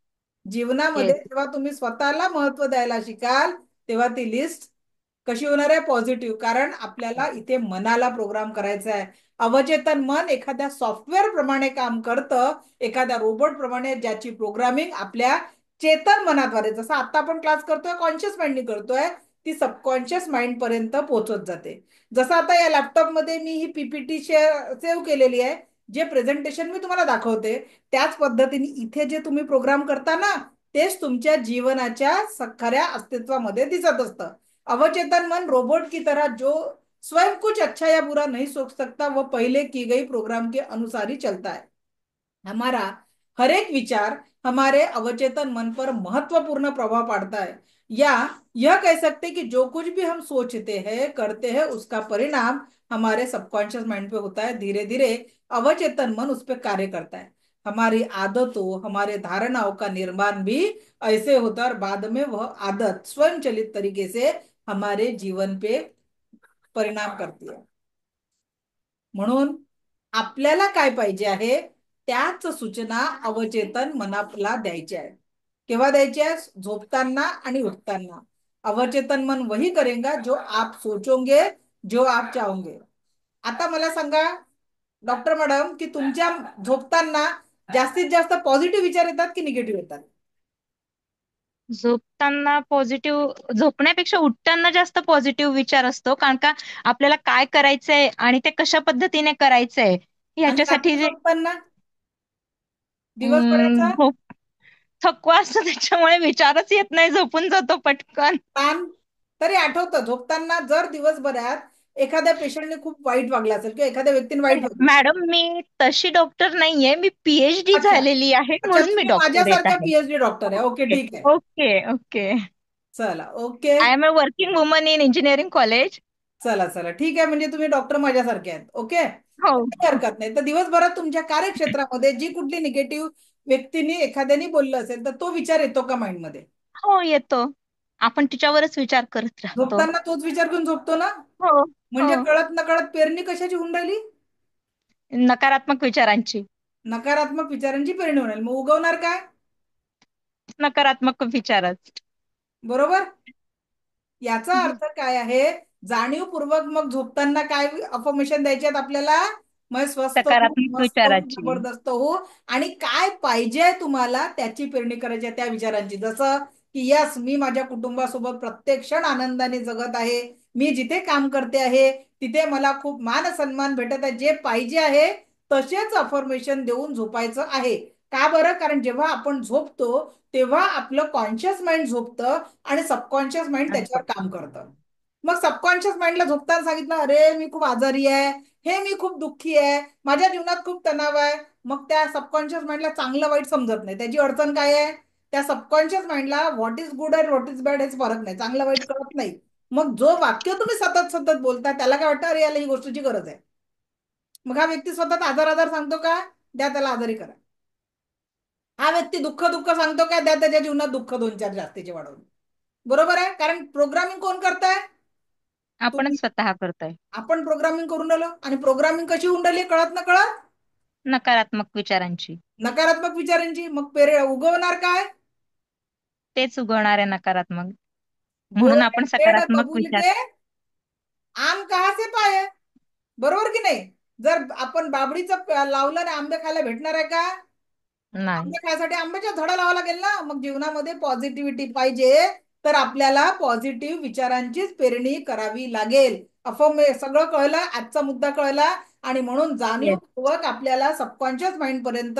Speaker 1: जीवनामध्ये
Speaker 4: येस.
Speaker 1: जेव्हा तुम्ही स्वतःला महत्व द्यायला शिकाल, तेव्हा ती लिस्ट कशी होणार आहे? पॉझिटिव्ह. कारण आपल्याला इथे मनाला प्रोग्राम करायचा आहे. अवचेतन मन एखाद्या सॉफ्टवेअर प्रमाणे काम करतं, एखाद्या रोबोट प्रमाणे, ज्याची प्रोग्रामिंग आपल्या चेतन मनाद्वारे, जसं आता आपण क्लास करतोय कॉन्शियस माइंडनी करतोय, ती सबकॉन्शियस माइंड पर्यंत पोहोचत जाते. जसं आता या लॅपटॉपमध्ये मी ही पीपीटी सेव्ह केलेली आहे, जे प्रेझेंटेशन मी तुम्हाला दाखवते, त्याच पद्धतीने इथे जे तुम्ही प्रोग्राम करता ना, तेच तुमच्या जीवनाच्या खऱ्या अस्तित्वामध्ये दिसत असतं. अवचेतन मन रोबोट की तरह जो स्वयं कुछ अच्छा या बुरा नहीं सोच सकता, वो पहले की गई प्रोग्राम के अनुसार ही चलता है. हमारा हर एक विचार हमारे अवचेतन मन पर महत्वपूर्ण प्रभाव पाड़ता है, या यह कह सकते हैं कि जो कुछ भी हम सोचते हैं करते हैं, उसका परिणाम हमारे सबकॉन्शियस माइंड पे होता है. धीरे धीरे अवचेतन मन उस पर कार्य करता है. हमारी आदतों, हमारे धारणाओं का निर्माण भी ऐसे होता है, और बाद में वह आदत स्वयंचलित तरीके से हमारे जीवन पे परिणाम करती है. म्हणून आपल्याला काय पाहिजे आहे, त्याच सूचना अवचेतन मनाला द्यायच्या आहे. केव्हा द्यायच्या? झोपताना आणि उठताना. अवचेतन मन वही करेगा जो आप सोचोगे, जो आप चाहोगे. आता मला सांगा डॉक्टर मॅडम, की तुमच्या झोपताना जास्तीत जास्त पॉझिटिव्ह विचार येतात की निगेटिव्ह येतात?
Speaker 4: झोपताना पॉझिटिव्ह, झोपण्यापेक्षा उठताना जास्त पॉझिटिव्ह विचार असतो, कारण का आपल्याला काय करायचंय आणि ते कशा पद्धतीने करायचंय
Speaker 1: आणि रात्री
Speaker 4: ह्याच्यासाठी जे
Speaker 1: झोपताना दिवसभराचा
Speaker 4: झोप थकवा असतो त्याच्यामुळे विचारच येत नाही, झोपून जातो पटकन.
Speaker 1: ताण. तरी आठवतं झोपताना जर दिवसभरात एखाद्या पेशंटने खूप वाईट वागला असेल किंवा एखाद्या व्यक्तीने वाईट वागलं,
Speaker 4: मॅडम मी तशी डॉक्टर नाहीये, मी पीएचडी
Speaker 1: अच्छा
Speaker 4: झालेली आहे
Speaker 1: अच्छा,
Speaker 4: म्हणून मी
Speaker 1: तुम्ही
Speaker 4: डॉक्टर येत
Speaker 1: माझ्यासारख्या
Speaker 4: आहे.
Speaker 1: पीएचडी डॉक्टर आहे. ओके,
Speaker 4: ओके
Speaker 1: ठीक आहे.
Speaker 4: Okay okay.
Speaker 1: चला, okay.
Speaker 4: I am a working woman in engineering college.
Speaker 1: चला चला, ठीक आहे. म्हणजे तुम्ही डॉक्टर माझ्यासारखे आहेत. ओके,
Speaker 4: हो
Speaker 1: काही हरकत नाही. तर दिवसभरात तुमच्या कार्यक्षेत्रामध्ये जी कुठली निगेटिव्ह व्यक्तीने एखाद्याने बोललं असेल, तर तो विचार येतो का माइंडमध्ये?
Speaker 4: हो येतो. आपण तिच्यावरच विचार करत राहतो.
Speaker 1: झोपताना तोच विचार घेऊन झोपतो ना?
Speaker 4: हो हो.
Speaker 1: म्हणजे कळत नकळत पेरणी कशाची होऊन राहिली?
Speaker 4: नकारात्मक विचारांची.
Speaker 1: नकारात्मक विचारांची पेरणी होणार. मग उगवणार काय?
Speaker 4: नकारात्मक विचारच.
Speaker 1: बरोबर. याचा अर्थ काय आहे? जाणीवपूर्वक मग झोपताना काय अफर्मेशन द्यायचे आहेत आपल्याला? मग स्वस्थ हो,
Speaker 4: सकारात्मक
Speaker 1: मस्त हो,
Speaker 4: विचाराची.
Speaker 1: जबरदस्त हो, आणि काय पाहिजे तुम्हाला त्याची पेरणी करायची आहे, त्या विचारांची. जसं की यस, मी माझ्या कुटुंबासोबत प्रत्येक क्षण आनंदाने जगत आहे, मी जिथे काम करते आहे तिथे मला खूप मान सन्मान भेटत आहे, जे पाहिजे आहे तसेच अफर्मेशन देऊन झोपायचं आहे. का बरं? कारण जेव्हा आपण झोपतो तेव्हा आपलं कॉन्शियस माइंड झोपतं आणि सबकॉन्शियस माइंड त्याच्यावर काम करतं. मग सबकॉन्शियस माइंडला झोपताना सांगितलं, अरे मी खूप आजारी आहे, हे मी खूप दुःखी आहे, माझ्या जीवनात खूप तणाव आहे, मग त्या सबकॉन्शियस माइंडला चांगलं वाईट समजत नाही. त्याची अडचण काय आहे? त्या सबकॉन्शियस माइंडला what is good and what is bad हेच फरक नाही, चांगलं वाईट कळत नाही. मग जो वाक्य तुम्ही सतत सतत बोलता त्याला काय वाटतं, अरे याला ही गोष्टीची गरज आहे. मग हा व्यक्ती स्वतः आजार आजार सांगतो का? द्या त्याला आजारी करा. हा व्यक्ती दुःख दुःख सांगतो काय? द्या त्याच्या जीवनात दुःख दोन चार जास्तीचे वाढवून. बरोबर आहे. कारण प्रोग्रामिंग कोण करताय? तुम्ही.
Speaker 4: आपणच स्वतः करतोय.
Speaker 1: आपण प्रोग्रामिंग करून राहिलो. आणि प्रोग्रामिंग कशी होऊन राहिली? कळत न कळत
Speaker 4: नकारात्मक विचारांची.
Speaker 1: नकारात्मक विचारांची. मग उगवणार काय?
Speaker 4: तेच उगवणार आहे नकारात्मक. म्हणून
Speaker 1: बोल
Speaker 4: आपण
Speaker 1: पेड़
Speaker 4: सकारात्मक
Speaker 1: बबूल
Speaker 4: विचार.
Speaker 1: के आम कहा से पाए? बरोबर की नाही? जर आपण बाबडीचं लावलं आणि आंबे खायला भेटणार आहे का?
Speaker 4: नाही.
Speaker 1: आंबे खायसाठी आंब्याच्या झाडं लावा लागेल ना. मग जीवनामध्ये पॉझिटिव्हिटी पाहिजे तर आपल्याला पॉझिटिव्ह विचारांचीच पेरणी करावी लागेल. सगळं कळलं, आजचा मुद्दा कळला. आणि म्हणून
Speaker 4: येस.
Speaker 1: जाणीवपूर्वक आपल्याला सबकॉन्शियस माइंड पर्यंत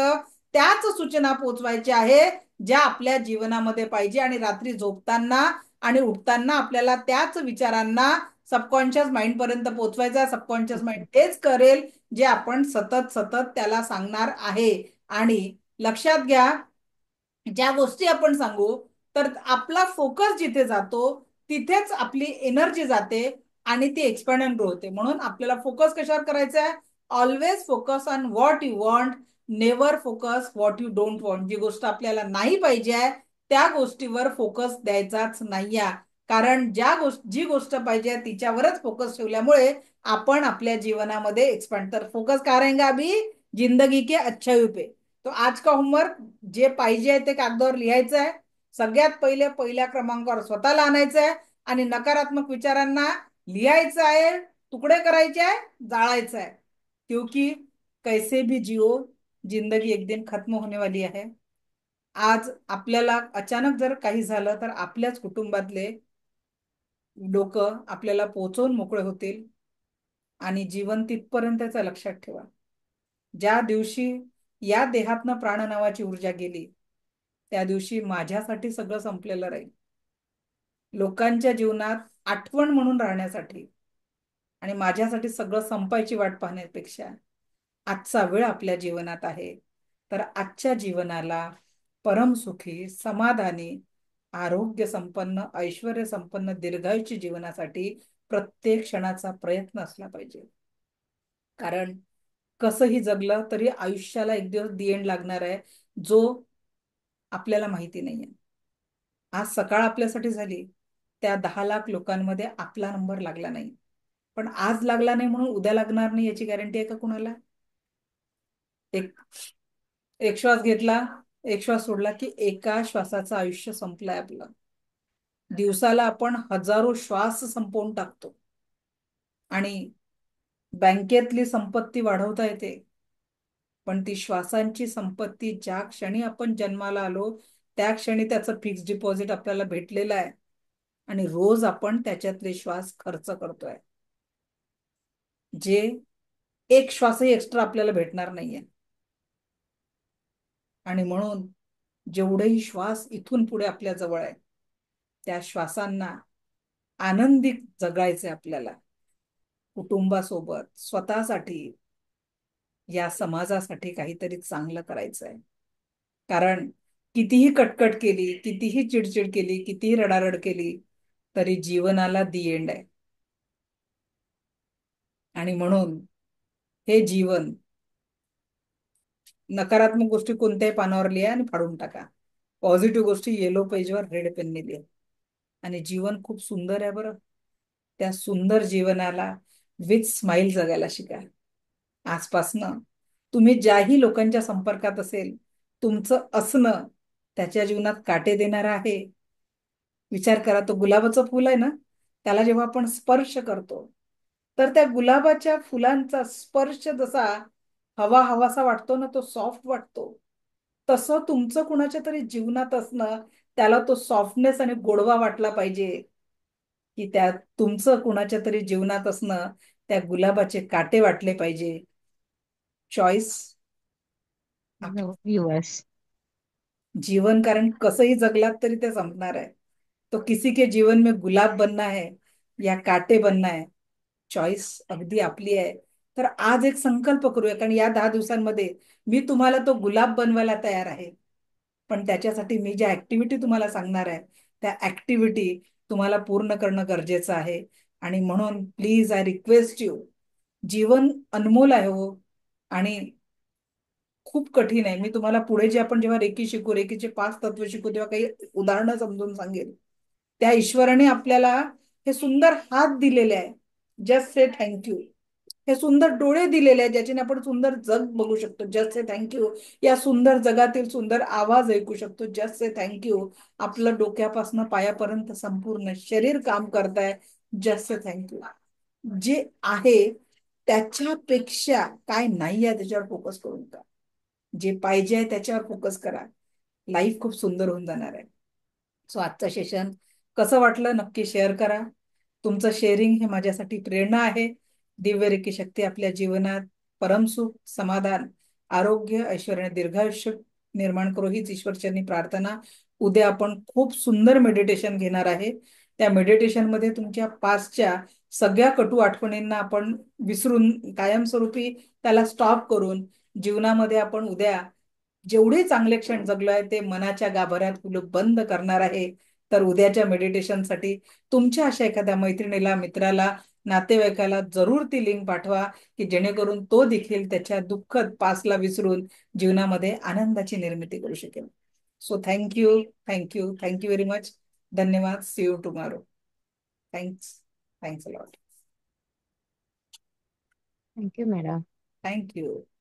Speaker 1: त्याच सूचना पोहोचवायच्या आहे ज्या आपल्या जीवनामध्ये पाहिजे. आणि रात्री झोपताना आणि उठताना आपल्याला त्याच विचारांना सबकॉन्शियस माइंड पर्यंत पोहोचवायचा. सबकॉन्शियस माइंड तेच करेल जे आपण सतत सतत त्याला सांगणार आहे. आणि लक्षात घ्या, ज्या गोष्टी आपण सांगू तर आपला फोकस जिथे जातो तिथेच आपली एनर्जी जाते आणि ती एक्सपॅन्ड अँड ग्रो होते. म्हणून आपल्याला फोकस कशावर करायचा आहे? Always focus on what you want never focus what you don't want. जी गोष्ट आपल्याला नाही पाहिजे आहे त्या गोष्टीवर फोकस द्यायचाच नाहीये. कारण जी गोष्ट पाहिजे तिच्यावरच फोकस ठेवल्यामुळे आपण आपल्या जीवनामध्ये एक्सपांड. तर फोकस का रहेगा अभी? जिंदगी के अच्छे पे. तो आज का होमवर्क जे पाहिजे ते कागदावर लिहायचं आहे. सगळ्यात पहिल्या क्रमांकावर स्वतःला आणायचं आहे आणि नकारात्मक विचारांना लिहायचं आहे, तुकडे करायचे आहे, जाळायचं आहे. क्योंकि कैसे भी जियो, जिंदगी एक दिन खत्म होने वाली आहे. आज आपल्याला अचानक जर काही झालं तर आपल्याच कुटुंबातले लोक आपल्याला पोचवून मोकळे होतील आणि जीवन तिथपर्यंतच लक्षात ठेवा. ज्या दिवशी या देहातनं प्राण नावाची ऊर्जा गेली त्या दिवशी माझ्यासाठी सगळं संपलेलं राहील. लोकांच्या जीवनात आठवण म्हणून राहण्यासाठी आणि माझ्यासाठी सगळं संपायची वाट पाहण्यापेक्षा आजचा वेळ आपल्या जीवनात आहे. तर आजच्या जीवनाला परमसुखी, समाधानी, आरोग्य संपन्न, ऐश्वर्य संपन्न, दीर्घायुष्य जीवनासाठी प्रत्येक क्षणाचा प्रयत्न असला पाहिजे. कारण कसंही जगलं तरी आयुष्याला एक दिवस दी एंड लागणार आहे, जो आपल्याला माहिती नाहीये. आज सकाळ आपल्यासाठी झाली, त्या 10 लाख लोकांमध्ये आपला नंबर लागला नाही. पण आज लागला नाही म्हणून उद्या लागणार नाही याची गॅरंटी आहे का कुणाला? एक एक श्वास घेतला, एक श्वास सोडला की एका श्वासाचं आयुष्य संपलंय आपलं. दिवसाला आपण हजारो श्वास संपवून टाकतो आणि बँकेतली संपत्ती वाढवता येते, पण ती श्वासांची संपत्ती ज्या क्षणी आपण जन्माला आलो त्या क्षणी त्याचं फिक्स डिपॉझिट आपल्याला भेटलेलं आहे आणि रोज आपण त्याच्यातले श्वास खर्च करतोय, जे एक श्वासही एक्स्ट्रा आपल्याला भेटणार नाहीये. आणि म्हणून जेवढेही श्वास इथून पुढे आपल्या जवळ आहे त्या श्वासांना आनंदी जगायचे आपल्याला, कुटुंबासोबत, स्वतःसाठी, या समाजासाठी काहीतरी चांगलं करायचं आहे. कारण कितीही कटकट केली, कितीही चिडचिड केली, कितीही रडारड केली तरी जीवनाला दी एंड आहे. आणि म्हणून हे जीवन, नकारात्मक गोष्टी कोणत्याही पानावर लिहा आणि फाडून टाका. पॉझिटिव्ह गोष्टी येलो पेजवर रेड पेनने लिहा. आणि जीवन खूप सुंदर आहे बरं. त्या सुंदर जीवनाला विथ स्माइल जगायला शिका. आजपासनं तुम्ही ज्याही लोकांच्या संपर्कात असेल, तुमचं असणं त्याच्या जीवनात काटे देणार आहे. विचार करा, तो गुलाबाचं फुल आहे ना, त्याला जेव्हा आपण स्पर्श करतो तर त्या गुलाबाच्या फुलांचा स्पर्श जसा हवा हवासा वाटतो ना, तो सॉफ्ट वाटतो, तसं तुमचं कुणाच्या तरी जीवनात असणं, त्याला तो सॉफ्टनेस आणि गोडवा वाटला पाहिजे. की त्या तुमचं कुणाच्या तरी जीवनात असणं त्या गुलाबाचे काटे वाटले पाहिजे. Choice
Speaker 4: yours.
Speaker 1: जीवन कारण कसंही जगलात तरी ते संपणार आहे. तो किसी के जीवन में गुलाब बनना है या काटे बनना है, चॉईस अगदी आपली आहे. तर आज एक संकल्प करूया, कारण या 10 दिवसांमध्ये मी तुम्हाला तो गुलाब बनवायला तयार आहे. पण त्याच्यासाठी मी ज्या ऍक्टिव्हिटी तुम्हाला सांगणार आहे त्या ऍक्टिव्हिटी तुम्हाला पूर्ण करणं गरजेचं आहे. आणि म्हणून प्लीज आय रिक्वेस्ट यू, जीवन अनमोल आहे हो आणि खूप कठीण आहे. मी तुम्हाला पुढे जे आपण जेव्हा रेकी शिकू, रेकीचे 5 तत्व शिकू, तेव्हा काही उदाहरणं समजून सांगेल. त्या ईश्वराने आपल्याला हे सुंदर हात दिलेले आहे, जस्ट से थँक्यू. हे सुंदर डोळे दिलेले आहेत ज्याच्याने आपण सुंदर जग बघू शकतो, जस्ट से थँक्यू. या सुंदर जगातील सुंदर आवाज ऐकू शकतो, जस्ट से थँक्यू. आपलं डोक्यापासून पायापर्यंत संपूर्ण शरीर काम करताय, जस्ट से थँक्यू. जे आहे त्याच्यापेक्षा काय नाही आहे त्याच्यावर फोकस करून का, जे पाहिजे आहे त्याच्यावर फोकस करा. लाईफ खूप सुंदर होऊन जाणार आहे. सो आजचं सेशन कसं वाटलं नक्की शेअर करा. तुमचं शेअरिंग हे माझ्यासाठी प्रेरणा आहे. दिव्य रेकी शक्ती आपल्या जीवनात परमसुख, समाधान, आरोग्य, ऐश्वर्य आणि दीर्घायुष्य निर्माण करू हीच ईश्वरचरणी प्रार्थना. उद्या आपण खूप सुंदर मेडिटेशन घेणार आहे. त्या मेडिटेशन मध्ये तुमच्या पास्टच्या सगळ्या कटू आठवणींना आपण विसरून कायमस्वरूपी त्याला स्टॉप करून जीवनामध्ये आपण उद्या जेवढे चांगले क्षण जगलोय ते मनाच्या गाभाऱ्यात फुलं बंद करणार आहे. तर उद्याच्या मेडिटेशनसाठी तुमच्या अशा एखाद्या मैत्रिणीला, मित्राला नातेवाईकाला जरूर ती लिंक पाठवा, की जेणेकरून तो देखील त्याच्या दुःखद पासला विसरून जीवनामध्ये आनंदाची निर्मिती करू शकेल. So thank you, thank you, thank you very much. धन्यवाद. See you tomorrow. Thanks. Thanks a lot.
Speaker 4: Thank you madam.
Speaker 1: Thank you.